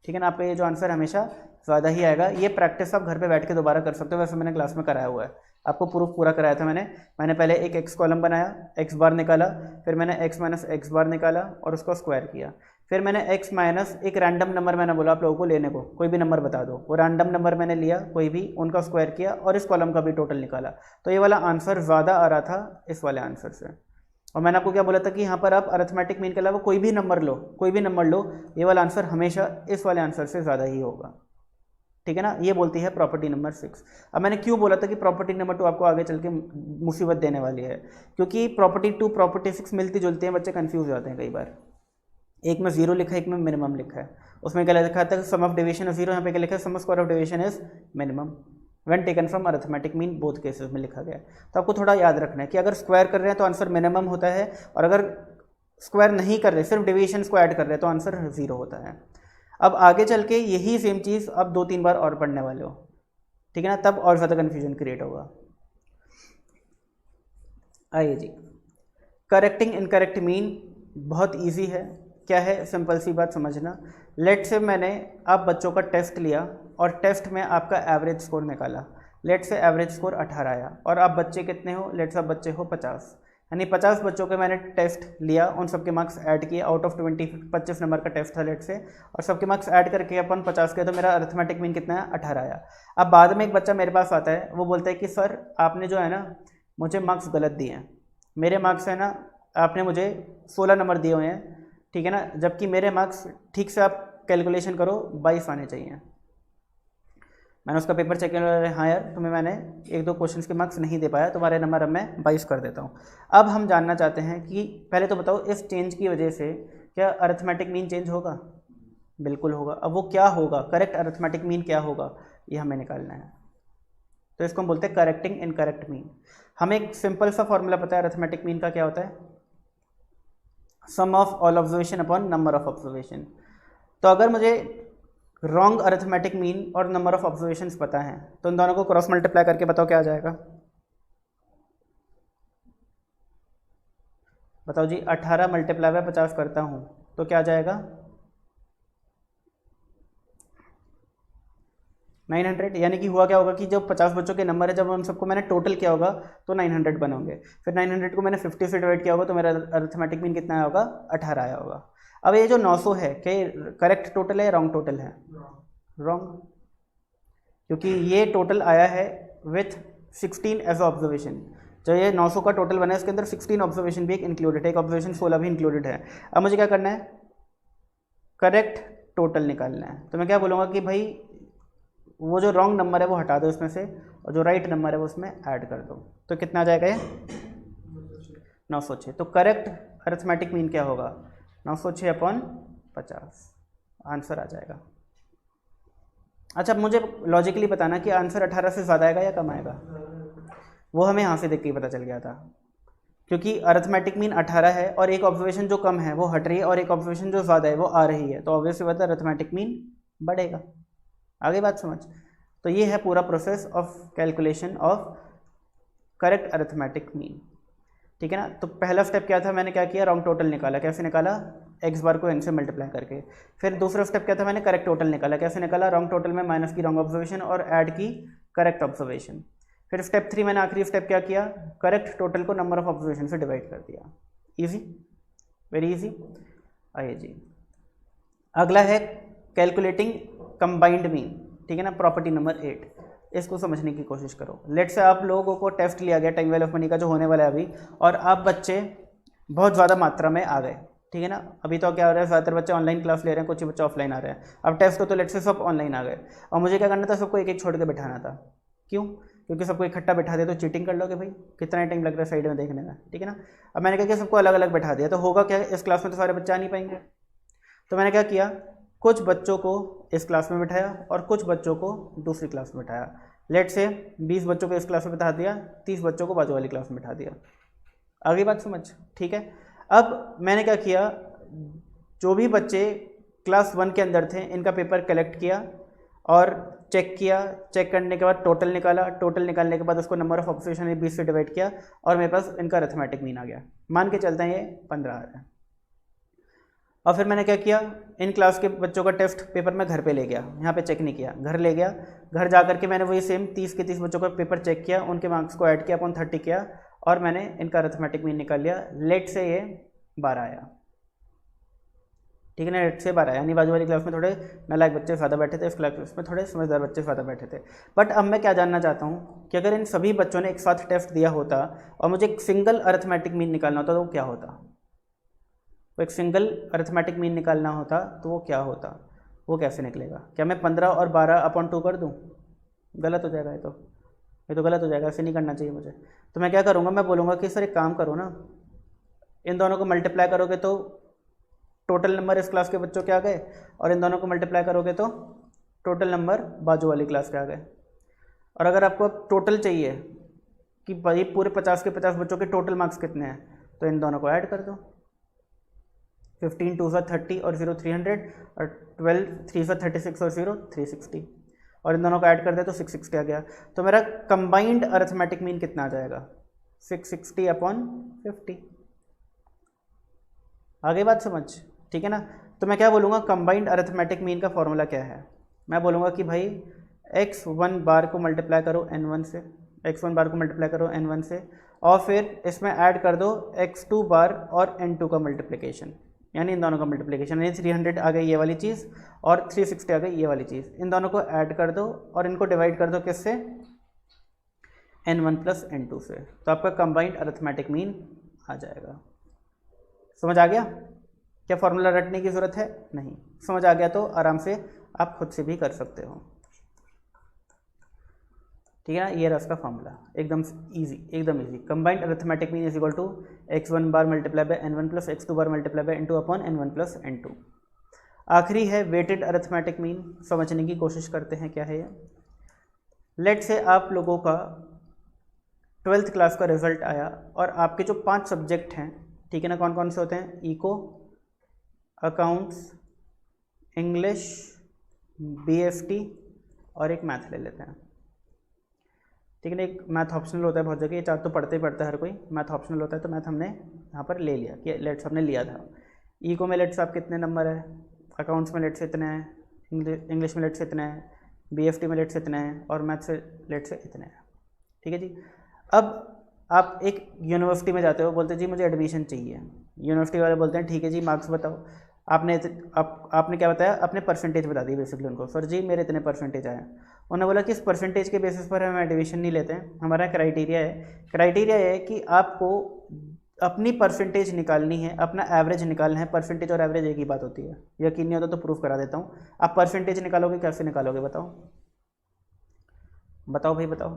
ठीक है ना, आपका ये जो आंसर हमेशा ज़्यादा ही आएगा। ये प्रैक्टिस आप घर पे बैठ के दोबारा कर सकते हो, वैसे मैंने क्लास में कराया हुआ है, आपको प्रूफ पूरा कराया था मैंने पहले एक x कॉलम बनाया, x बार निकाला, फिर मैंने x माइनस एक्स बार निकाला और उसको स्क्वायर किया, फिर मैंने x माइनस एक रैंडम नंबर मैंने बोला आप लोगों को लेने को, कोई भी नंबर बता दो, वो रैंडम नंबर मैंने लिया कोई भी, उनका स्क्वायर किया और इस कॉलम का भी टोटल निकाला, तो ये वाला आंसर ज़्यादा आ रहा था इस वाले आंसर से। और मैंने आपको क्या बोला था कि यहाँ पर आप अरिथमेटिक मीन के अलावा कोई भी नंबर लो, कोई भी नंबर लो, ये वाला आंसर हमेशा इस वाले आंसर से ज़्यादा ही होगा। ठीक है ना, ये बोलती है प्रॉपर्टी नंबर 6। अब मैंने क्यों बोला था कि प्रॉपर्टी नंबर 2 आपको आगे चल के मुसीबत देने वाली है, क्योंकि प्रॉपर्टी 2 प्रॉपर्टी 6 मिलती जुलती हैं, बच्चे कंफ्यूज हो जाते हैं कई बार। एक में 0 लिखा है, एक में मिनिमम लिखा है, उसमें क्या लिखा था सम ऑफ डेविएशन 0, यहाँ पे क्या लिखा है sum of square of deviation is minimum when taken from arithmetic mean, both cases में लिखा गया है। तो आपको थोड़ा याद रखना है कि अगर स्क्वायर कर रहे हैं तो आंसर मिनिमम होता है, और अगर स्क्वायर नहीं कर रहे सिर्फ डेविएशंस को ऐड कर रहे हैं तो आंसर 0 होता है। अब आगे चल के यही सेम चीज़ अब 2-3 बार और पढ़ने वाले हो, ठीक है ना, तब और ज़्यादा कन्फ्यूजन क्रिएट होगा। आइए जी, करेक्टिंग इनकरेक्ट मीन बहुत इजी है। क्या है, सिंपल सी बात समझना। लेट से मैंने आप बच्चों का टेस्ट लिया और टेस्ट में आपका एवरेज स्कोर निकाला। लेट से एवरेज स्कोर 18 आया और आप बच्चे कितने हो, लेट से आप बच्चे हो 50, यानी 50 बच्चों के मैंने टेस्ट लिया, उन सबके मार्क्स ऐड किए। आउट ऑफ 20 25 नंबर का टेस्ट था लेट से, और सबके मार्क्स ऐड करके अपन 50 के, तो मेरा अरिथमेटिक मीन कितना है, 18 आया। अब बाद में एक बच्चा मेरे पास आता है, वो बोलता है कि सर आपने जो है ना मुझे मार्क्स गलत दिए हैं, मेरे मार्क्स है ना आपने मुझे 16 नंबर दिए हुए हैं, ठीक है ना, जबकि मेरे मार्क्स ठीक से आप कैलकुलेशन करो 22 आने चाहिए। मैंने उसका पेपर चेक किया, हाँ यार तुम्हें मैंने 1-2 क्वेश्चंस के मार्क्स नहीं दे पाया, तुम्हारे नंबर अब मैं 22 कर देता हूँ। अब हम जानना चाहते हैं कि पहले तो बताओ इस चेंज की वजह से क्या अरिथमेटिक मीन चेंज होगा? बिल्कुल होगा। अब वो क्या होगा, करेक्ट अरिथमेटिक मीन क्या होगा, ये हमें निकालना है। तो इसको हम बोलते हैं करेक्टिंग इनकरेक्ट मीन। हमें एक सिंपल सा फॉर्मूला पता है अरिथमेटिक मीन का, क्या होता है, sum of all observation upon number of observation. तो अगर मुझे रॉन्ग अरिथमेटिक मीन और नंबर ऑफ ऑब्जर्वेशंस पता है तो इन दोनों को क्रॉस मल्टीप्लाई करके बताओ क्या आ जाएगा। बताओ जी, 18 मल्टीप्लाई बाय 50 करता हूँ तो क्या आ जाएगा, 900। यानी कि हुआ क्या होगा कि जब 50 बच्चों के नंबर है, जब उन सबको मैंने टोटल किया होगा तो 900 बने होंगे। फिर 900 को मैंने 50 से डिवाइड किया होगा तो मेरा अरिथमेटिक मीन कितना आया होगा, 18 आया होगा। अब ये जो 900 है, क्या करेक्ट टोटल है, रॉन्ग टोटल है? रॉन्ग, क्योंकि ये टोटल आया है विथ 16 एज ऑब्जर्वेशन। जो ये 900 का टोटल बना है इसके अंदर 16 ऑब्जर्वेशन भी एक इंक्लूडेड है, एक ऑब्जर्वेशन 16 भी इंक्लूडेड है। अब मुझे क्या करना है, करेक्ट टोटल निकालना है। तो मैं क्या बोलूँगा कि भाई वो जो रॉन्ग नंबर है वो हटा दो इसमें से, और जो राइट नंबर है वो उसमें ऐड कर दो। तो कितना आ जाएगा ये, 906। तो करेक्ट अरिथमेटिक मीन क्या होगा, 906 अपॉन 50 आंसर आ जाएगा। अच्छा, मुझे लॉजिकली बताना कि आंसर 18 से ज़्यादा आएगा या कम आएगा। वो हमें यहाँ से देख के ही पता चल गया था, क्योंकि अरिथमेटिक मीन 18 है और एक ऑब्जर्वेशन जो कम है वो हट रही है और एक ऑब्जर्वेशन जो ज़्यादा है वो आ रही है, तो ऑब्वियसली बात है अरिथमेटिक मीन बढ़ेगा। आगे बात समझ। तो ये है पूरा process of calculation of correct arithmetic mean, ठीक है ना। तो पहला स्टेप क्या था, मैंने क्या किया, रॉन्ग टोटल निकाला। कैसे निकाला, एक्स बार को एन से मल्टीप्लाई करके। फिर दूसरा स्टेप क्या था, मैंने करेक्ट टोटल निकाला। कैसे निकाला, रॉन्ग टोटल में माइनस की रॉन्ग ऑब्जर्वेशन और ऐड की करेक्ट ऑब्जर्वेशन। फिर स्टेप 3 मैंने आखिरी स्टेप क्या किया, करेक्ट टोटल को नंबर ऑफ ऑब्जर्वेशन से डिवाइड कर दिया। Easy, very easy. आइए जी, अगला है कैलकुलेटिंग कंबाइंड मीन, ठीक है ना, प्रॉपर्टी नंबर 8। इसको समझने की कोशिश करो। लेट से आप लोगों को टेस्ट लिया गया टाइम वैल्यू ऑफ मनी का जो होने वाला है अभी, और आप बच्चे बहुत ज़्यादा मात्रा में आ गए, ठीक है ना। अभी तो क्या हो रहा है, ज़्यादातर बच्चे ऑनलाइन क्लास ले रहे हैं, कुछ बच्चे ऑफलाइन आ रहे हैं। अब टेस्ट को तो लेट से सब ऑनलाइन आ गए, और मुझे क्या करना था, सबको एक एक छोड़ के बैठाना था। क्यों, क्योंकि सबको इकट्ठा बैठा दिया तो चीटिंग कर लोगे भाई, कितना टाइम लग रहा है साइड में देखने में, ठीक है ना। अब मैंने क्या किया, सबको अलग अलग बैठा दिया, तो होगा क्या, इस क्लास में तो सारे बच्चे आ नहीं पाएंगे। तो मैंने क्या किया, कुछ बच्चों को इस क्लास में बिठाया और कुछ बच्चों को दूसरी क्लास में बिठाया। लेट से 20 बच्चों को इस क्लास में बिठा दिया, 30 बच्चों को बाजू वाली क्लास में बिठा दिया। आगे बात समझ, ठीक है। अब मैंने क्या किया, जो भी बच्चे क्लास 1 के अंदर थे इनका पेपर कलेक्ट किया और चेक किया। चेक करने के बाद टोटल निकाला। टोटल निकालने के बाद उसको नंबर ऑफ ऑब्जर्वेशन 20 से डिवाइड किया और मेरे पास इनका अरिथमेटिक मीन आ गया। मान के चलते हैं ये 15 आ रहा है। और फिर मैंने क्या किया, इन क्लास के बच्चों का टेस्ट पेपर मैं घर पे ले गया, यहाँ पे चेक नहीं किया, घर ले गया। घर जा करके मैंने वही सेम 30 के 30 बच्चों का पेपर चेक किया, उनके मार्क्स को ऐड किया, अपॉन 30 किया और मैंने इनका अरिथमेटिक मीन निकाल लिया। लेट से ये 12 आया, ठीक है ना। लेट से 12 यानी बाजू वाली क्लास में थोड़े नालायक बच्चे ज़्यादा बैठे थे, इस क्लास में थोड़े समझदार बच्चे ज़्यादा बैठे थे। बट अब मैं क्या जानना चाहता हूँ कि अगर इन सभी बच्चों ने एक साथ टेस्ट दिया होता और मुझे एक सिंगल अरिथमेटिक मीन निकालना होता तो वो क्या होता। तो एक सिंगल अरिथमेटिक मीन निकालना होता तो वो क्या होता, वो कैसे निकलेगा। क्या मैं 15 और 12 अपॉन 2 कर दूँ, गलत हो जाएगा ये तो गलत हो जाएगा, ऐसे नहीं करना चाहिए मुझे। तो मैं क्या करूँगा, मैं बोलूँगा कि सर एक काम करो ना, इन दोनों को मल्टीप्लाई करोगे तो टोटल नंबर इस क्लास के बच्चों के आ गए, और इन दोनों को मल्टीप्लाई करोगे तो टोटल नंबर बाजू वाली क्लास के आ गए। और अगर आपको टोटल चाहिए कि भाई पूरे 50 के 50 बच्चों के टोटल मार्क्स कितने हैं, तो इन दोनों को ऐड कर दो। 15 2 सा 30 और 0 300 और 12 3 सा 36 और 0 360, और इन दोनों को ऐड कर दे तो 660 आ गया। तो मेरा कंबाइंड अरिथमेटिक मीन कितना आ जाएगा, 660 अपॉन 50। आ गई बात समझ, ठीक है ना। तो मैं क्या बोलूँगा, कंबाइंड अरिथमेटिक मीन का फॉर्मूला क्या है, मैं बोलूँगा कि भाई x1 बार को मल्टीप्लाई करो n1 से, x1 बार को मल्टीप्लाई करो n1 से, और फिर इसमें ऐड कर दो x2 बार और n2 का मल्टीप्लिकेशन, यानी इन दोनों का मल्टीप्लिकेशन, यानी 300 आ गई ये वाली चीज़ और 360 आ गई ये वाली चीज़, इन दोनों को ऐड कर दो और इनको डिवाइड कर दो किससे, n1 प्लस n2 से, तो आपका कंबाइंड अरिथमेटिक मीन आ जाएगा। समझ आ गया, क्या फॉर्मूला रटने की ज़रूरत है, नहीं, समझ आ गया तो आराम से आप खुद से भी कर सकते हो, ठीक है ना। ये रहा उसका फॉर्मूला, एकदम इजी, एकदम easy. Combined arithmetic mean is equal to x1 bar multiply by n1 plus x2 bar multiply by n2 upon n1 plus n2। आखिरी है वेटेड अरिथमेटिक मीन, समझने की कोशिश करते हैं क्या है ये। लेट से आप लोगों का 12th क्लास का रिजल्ट आया और आपके जो 5 सब्जेक्ट हैं, ठीक है ना, कौन कौन से होते हैं, इको, अकाउंट्स, इंग्लिश, BFT और एक मैथ ले लेते हैं, ठीक है ना। एक मैथ ऑप्शनल होता है बहुत जगह, ये चार तो पढ़ते ही पढ़ता है हर कोई, मैथ ऑप्शनल होता है, तो मैथ हमने यहाँ पर ले लिया कि लेट्स हमने लिया था। इको में लेट्स आप कितने नंबर है, अकाउंट्स में लेट्स इतने हैं, इंग्लिश में लेट्स इतने हैं, BFT में लेट्स इतने हैं और मैथ से लेट्स इतने हैं, ठीक है जी। अब आप एक यूनिवर्सिटी में जाते हो, बोलते जी मुझे एडमिशन चाहिए, यूनिवर्सिटी वाले बोलते हैं ठीक है जी मार्क्स बताओ, आपने क्या बताया, अपने परसेंटेज बता दी बेसिकली उनको, सर जी मेरे इतने परसेंटेज आए। उन्होंने बोला कि इस परसेंटेज के बेसिस पर हम एडमिशन नहीं लेते हैं, हमारा क्राइटेरिया है कि आपको अपनी परसेंटेज निकालनी है, अपना एवरेज निकालना है। परसेंटेज और एवरेज एक ही बात होती है, यकीन नहीं होता तो प्रूफ करा देता हूँ। आप परसेंटेज निकालोगे, कैसे निकालोगे बताओ, बताओ भाई बताओ।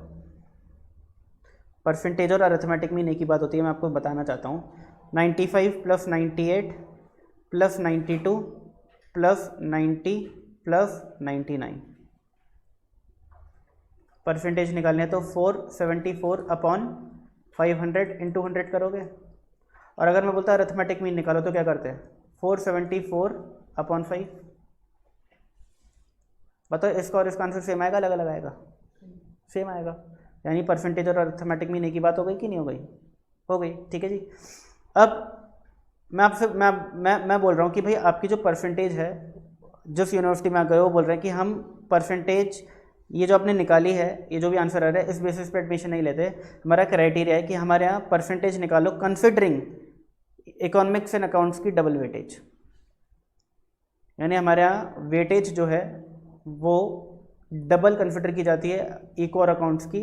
परसेंटेज और अरिथमेटिक मीन एक ही बात होती है, मैं आपको बताना चाहता हूँ। 95 plus 98 plus 92 plus 90 plus 99, percentage निकालने है तो 474 अपॉन 500 इंटू 100 करोगे। और अगर मैं बोलता अरिथमेटिक मीन निकालो तो क्या करते हैं, 474 अपॉन 5। बताओ इसका और इसका आंसर सेम आएगा, अलग अलग आएगा, सेम आएगा। यानी परसेंटेज और अरिथमेटिक मीन एक ही बात हो गई कि नहीं हो गई, हो गई, ठीक है जी। अब मैं आपसे मैं बोल रहा हूँ कि भाई आपकी जो परसेंटेज है, जिस यूनिवर्सिटी में गए हो, बोल रहे हैं कि हम परसेंटेज ये जो आपने निकाली है, ये जो भी आंसर आ रहा है, इस बेसिस पे एडमिशन नहीं लेते। हमारा क्राइटेरिया है कि हमारे यहाँ परसेंटेज निकालो कंसिडरिंग इकोनॉमिक्स एंड अकाउंट्स की डबल वेटेज, यानी हमारे यहाँ वेटेज जो है वो डबल कंसिडर की जाती है इको और अकाउंट्स की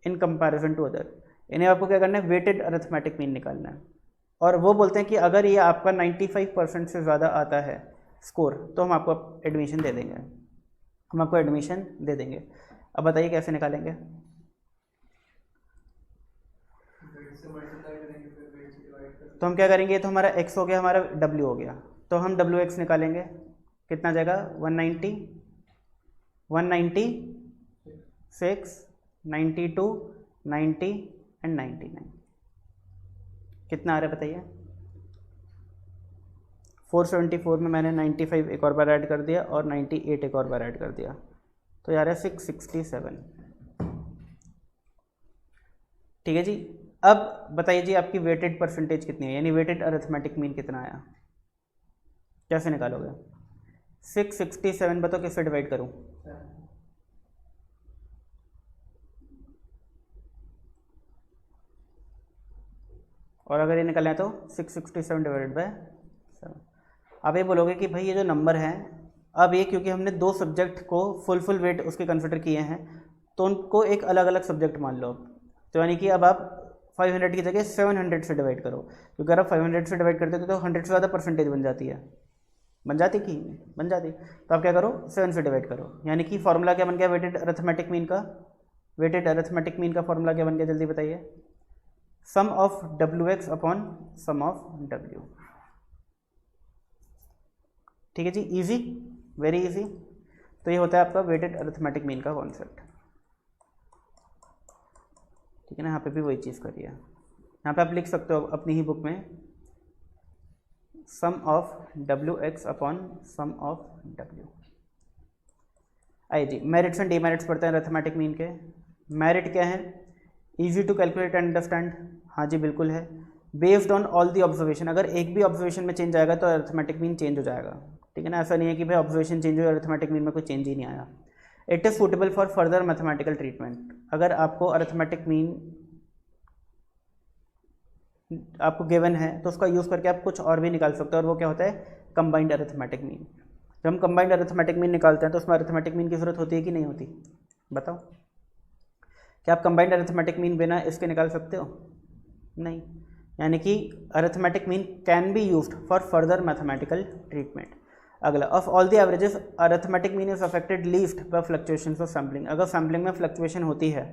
इन कंपैरिजन टू अदर। इन्हें आपको क्या करना है, वेटेड अरिथमेटिक मीन निकालना है। और वो बोलते हैं कि अगर ये आपका 95% से ज़्यादा आता है स्कोर, तो हम आपको एडमिशन दे देंगे, हम आपको एडमिशन दे देंगे। अब बताइए कैसे निकालेंगे। तो हम क्या करेंगे, तो हमारा x हो गया, हमारा w हो गया, तो हम WX निकालेंगे, कितना जाएगा 190, 196, 92, 90 एंड 99, कितना आ रहा है बताइए। 474 में मैंने 95 एक और बार ऐड कर दिया और 98 एक और बार ऐड कर दिया, तो यार है 667, ठीक है जी। अब बताइए जी आपकी वेटेड परसेंटेज कितनी है, यानी वेटेड अरिथमेटिक मीन कितना आया, कैसे निकालोगे। 667 बताओ किससे डिवाइड करूं, और अगर ये निकलना है तो 667 डिवाइडेड बाय 7। अब ये बोलोगे कि भाई ये जो नंबर है, अब ये क्योंकि हमने दो सब्जेक्ट को फुल वेट उसके कंसिडर किए हैं, तो उनको एक अलग अलग सब्जेक्ट मान लो। तो यानी कि अब आप 500 की जगह 700 से डिवाइड करो, क्योंकि अगर आप 500 से डिवाइड करते तो 100 से ज़्यादा परसेंटेज बन जाती है, बन जाती कि बन जाती। तो आप क्या करो, 7 से डिवाइड करो, यानी कि फॉर्मूला क्या बन गया वेटेड अरिथमेटिक मीन का। वेटेड अरिथमेटिक मीन का फॉर्मूला क्या बन गया, जल्दी बताइए। Sum of WX upon sum of W, ठीक है जी, इजी, वेरी इजी। तो ये होता है आपका वेटेड अरिथमेटिक मीन का कॉन्सेप्ट, ठीक है ना। यहाँ पे भी वही चीज़ करिए, यहाँ पे आप लिख सकते हो अपनी ही बुक में sum of WX upon sum of W। आइए जी, मेरिट्स एंड डीमेरिट्स पढ़ते हैं अरिथमेटिक मीन के। मेरिट क्या है, easy to calculate and understand, हाँ जी बिल्कुल है। Based on all the observation. अगर एक भी ऑब्जर्वेशन में चेंज आएगा तो अरिथमेटिक मीन चेंज हो जाएगा, ठीक है ना। ऐसा नहीं है कि भाई ऑब्जर्वेशन चेंज हुआ अरिथमेटिक मीन में कोई चेंज ही नहीं आया। It is suitable for further mathematical treatment. अगर आपको अरिथमेटिक मीन आपको गिवन है तो उसका यूज़ करके आप कुछ और भी निकाल सकते हो, और वो क्या होता है, कंबाइंड अरिथमेटिक मीन। जब हम कंबाइंड अरिथमेटिक मीन निकालते हैं तो उसमें अरिथमेटिक मीन की ज़रूरत होती है कि नहीं होती, बताओ। क्या आप कंबाइंड अरिथमेटिक मीन बिना इसके निकाल सकते हो? नहीं। यानी कि arithmetic mean can be used for further mathematical treatment. अगला, of all the averages arithmetic mean is affected least by fluctuations of sampling. अगर सैम्पलिंग में फ्लक्चुएशन होती है,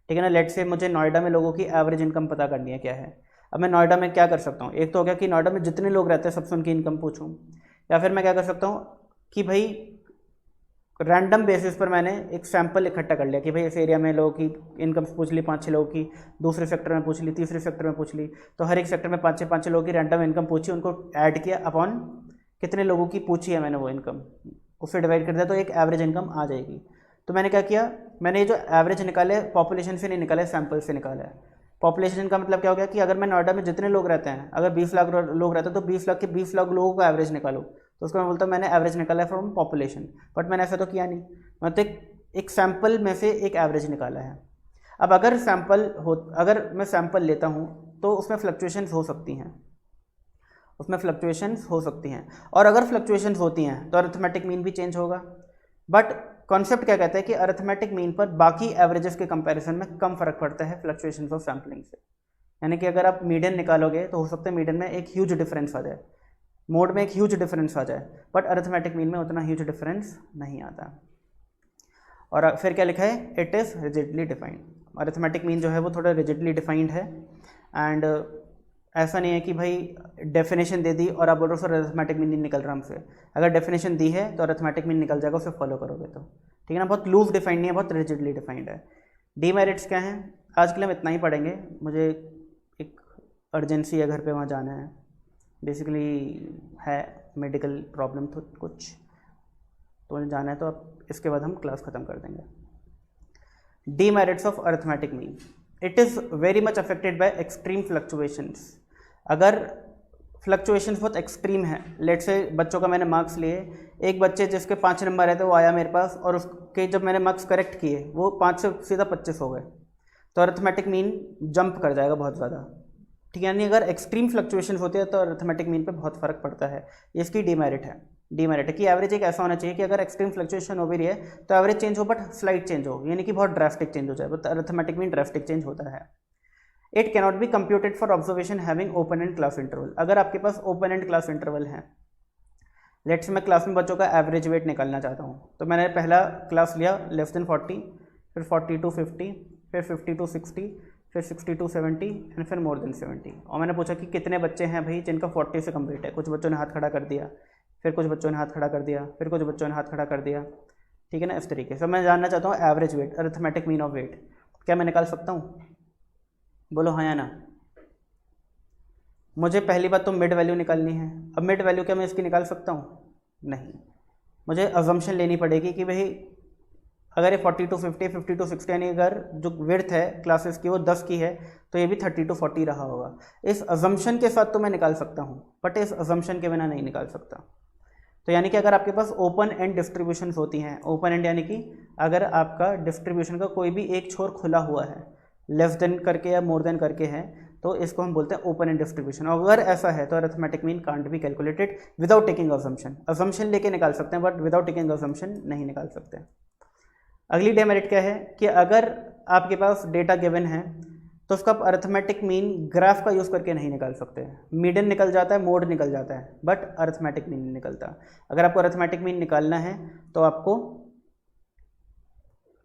ठीक है ना, लेट से मुझे नोएडा में लोगों की एवरेज इनकम पता करनी है क्या है। अब मैं नोएडा में क्या कर सकता हूँ, एक तो हो गया कि नोएडा में जितने लोग रहते हैं सबसे उनकी इनकम पूछूँ, या फिर मैं क्या कर सकता हूँ कि भाई रैंडम बेसिस पर मैंने एक सैंपल इकट्ठा कर लिया कि भाई इस एरिया में लोगों की इनकम पूछ ली 5-6 लोगों की, दूसरे सेक्टर में पूछ ली, तीसरे सेक्टर में पूछ ली, तो हर एक सेक्टर में 5-6 लोगों की रैंडम इनकम पूछी, उनको ऐड किया अपॉन कितने लोगों की पूछी है मैंने वो इनकम, उससे डिवाइड कर दिया तो एक एवरेज इनकम आ जाएगी। तो मैंने क्या किया, मैंने ये जो एवरेज निकाले पॉपुलेशन से नहीं निकाले, सैंपल से निकाला है। पॉपुलेशन का मतलब क्या हो गया कि अगर मैं नोएडा में जितने लोग रहते हैं, अगर 20 लाख लोग रहते हैं तो 20 लाख के 20 लाख लोगों का एवरेज निकालो, तो उसको मैं बोलता हूँ मैंने एवरेज निकाला है फ्रॉम पॉपुलेशन। बट मैंने ऐसा तो किया नहीं, मैं तो एक सैंपल में से एक एवरेज निकाला है। अब अगर मैं सैंपल लेता हूँ तो उसमें फ्लक्चुएशंस हो सकती हैं, और अगर फ्लक्चुएशंस होती हैं तो अरिथमेटिक मीन भी चेंज होगा। बट कॉन्सेप्ट क्या कहता है कि अरिथमेटिक मीन पर बाकी एवरेजेस के कंपैरिजन में कम फर्क पड़ता है फ्लक्चुएशंस ऑफ सैम्पलिंग से। यानी कि अगर आप मीडियन निकालोगे तो हो सकता है मीडियन में एक ह्यूज डिफरेंस आ जाए, मोड में एक ह्यूज डिफरेंस आ जाए, बट अरिथमेटिक मीन में उतना ह्यूज डिफरेंस नहीं आता। और फिर क्या लिखा है, it is rigidly defined. Arithmetic mean जो है वो थोड़ा रिजिडली डिफाइंड है, एंड ऐसा नहीं है कि भाई डेफिनेशन दे दी और आप बोल रहे हो सर अरिथमेटिक मीन नहीं निकल रहा हमसे। अगर डेफिनेशन दी है तो अरिथमेटिक मीन निकल जाएगा, उसे फॉलो करोगे तो, ठीक है ना। बहुत लूज डिफाइंड नहीं है, बहुत रिजिडली डिफाइंड है। डीमेरिट्स क्या हैं, आज के लिए हम इतना ही पढ़ेंगे, मुझे एक अर्जेंसी है, घर पे वहाँ जाना है, बेसिकली है मेडिकल प्रॉब्लम तो कुछ, तो मुझे जाना है, तो अब इसके बाद हम क्लास ख़त्म कर देंगे। Demerits of arithmetic mean, it is very much affected by extreme fluctuations. अगर फ्लक्चुएशंस बहुत एक्सट्रीम है, लेट से बच्चों का मैंने मार्क्स लिए, एक बच्चे जिसके 5 नंबर रहते वो आया मेरे पास, और उसके जब मैंने मार्क्स करेक्ट किए वो 5 से सीधा 25 हो गए, तो अरिथमेटिक मीन जंप कर जाएगा बहुत ज़्यादा, ठीक है। यानी अगर एक्सट्रीम फ्लक्चुएशंस होती है तो अरिथमेटिक मीन पे बहुत फ़र्क पड़ता है, इसकी डीमेरिट है। कि एवरेज एक ऐसा होना चाहिए कि अगर एक्सट्रीम फ्लक्चुएशन हो भी रही है तो एवरेज चेंज हो बट स्लाइट चेंज हो, यानी कि बहुत ड्रास्टिक चेंज हो जाए, but arithmetic mean drastic change होता है। It cannot be computed for observation having open and class interval. अगर आपके पास ओपन एंड क्लास इंटरवल है, लेट्स मैं क्लास में बच्चों का एवरेज वेट निकालना चाहता हूँ, तो मैंने पहला क्लास लिया लेस देन 40, फिर 40 to 50, फिर 50 to 60, फिर 60 to 70 एंड फिर मोर देन 70, और मैंने पूछा कि कितने बच्चे हैं भाई जिनका 40 से कम्प्लीट है। कुछ बच्चों ने हाथ खड़ा कर दिया, फिर कुछ बच्चों ने हाथ खड़ा कर दिया, फिर कुछ बच्चों ने हाथ खड़ा कर दिया, ठीक है ना। इस तरीके से मैं जानना चाहता हूँ average weight, arithmetic mean of weight, क्या मैं निकाल सकता हूँ? बोलो हाँ या ना। मुझे पहली बात तो मिड वैल्यू निकालनी है। अब मिड वैल्यू क्या मैं इसकी निकाल सकता हूँ? नहीं, मुझे अजम्पशन लेनी पड़ेगी कि भाई अगर ये 40 to 50, 50 to 60, यानी अगर जो विड्थ है क्लासेस की वो 10 की है तो ये भी 30 to 40 रहा होगा। इस अजम्पशन के साथ तो मैं निकाल सकता हूँ, बट इस अजम्पशन के बिना नहीं निकाल सकता। तो यानी कि अगर आपके पास ओपन एंड डिस्ट्रीब्यूशंस होती हैं, ओपन एंड यानी कि अगर आपका डिस्ट्रीब्यूशन का कोई भी एक छोर खुला हुआ है, लेस देन करके या मोर देन करके है, तो इसको हम बोलते हैं ओपन एंड डिस्ट्रीब्यूशन। अगर ऐसा है तो arithmetic mean can't be calculated without taking assumption. Assumption लेके निकाल सकते हैं बट विदाउट टेकिंग अजम्पशन नहीं निकाल सकते। अगली डेमेरिट क्या है कि अगर आपके पास डेटा गिवन है तो उसका आप अरिथमेटिक मीन ग्राफ का यूज़ करके नहीं निकाल सकते। मीडियन निकल जाता है, मोड निकल जाता है, बट अरिथमेटिक मीन नहीं निकलता। अगर आपको अरिथमेटिक मीन निकालना है तो आपको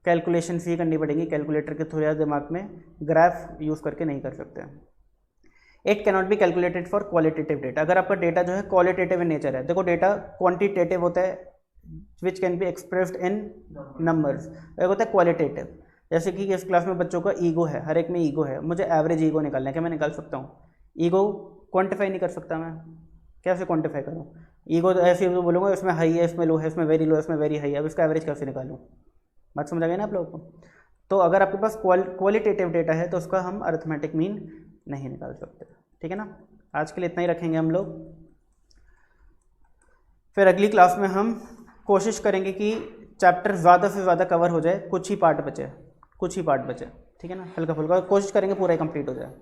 कैलकुलेशन ही करनी पड़ेगी, कैलकुलेटर के थ्रू या दिमाग में, ग्राफ यूज़ करके नहीं कर सकते। It cannot be calculated for qualitative data. अगर आपका डेटा जो है क्वालिटेटिव इन नेचर है, देखो डेटा क्वांटिटेटिव होता है which can be expressed in numbers, एक होता है क्वालिटेटिव। जैसे कि इस क्लास में बच्चों का ईगो है, हर एक में ईगो है, मुझे एवरेज ईगो निकालना है, क्या मैं निकाल सकता हूँ? ईगो क्वांटिफाई नहीं कर सकता मैं, कैसे क्वांटिफाई करूँ? ईगो तो ऐसे ही बोलूँगा इसमें हाई है, इसमें लो है, इसमें वेरी लो है, इसमें वेरी हाई है, अब इसका एवरेज कैसे निकालूँ? बात समझ आ गई ना आप लोगों को? तो अगर आपके पास क्वालिटेटिव डेटा है तो उसका हम अरिथमेटिक मीन नहीं निकाल सकते। ठीक है ना। आज के लिए इतना ही रखेंगे हम लोग। फिर अगली क्लास में हम कोशिश करेंगे कि चैप्टर ज़्यादा से ज़्यादा कवर हो जाए, कुछ ही पार्ट बचे, ठीक है ना, हल्का फुल्का कोशिश करेंगे पूरा ही कंप्लीट हो जाए।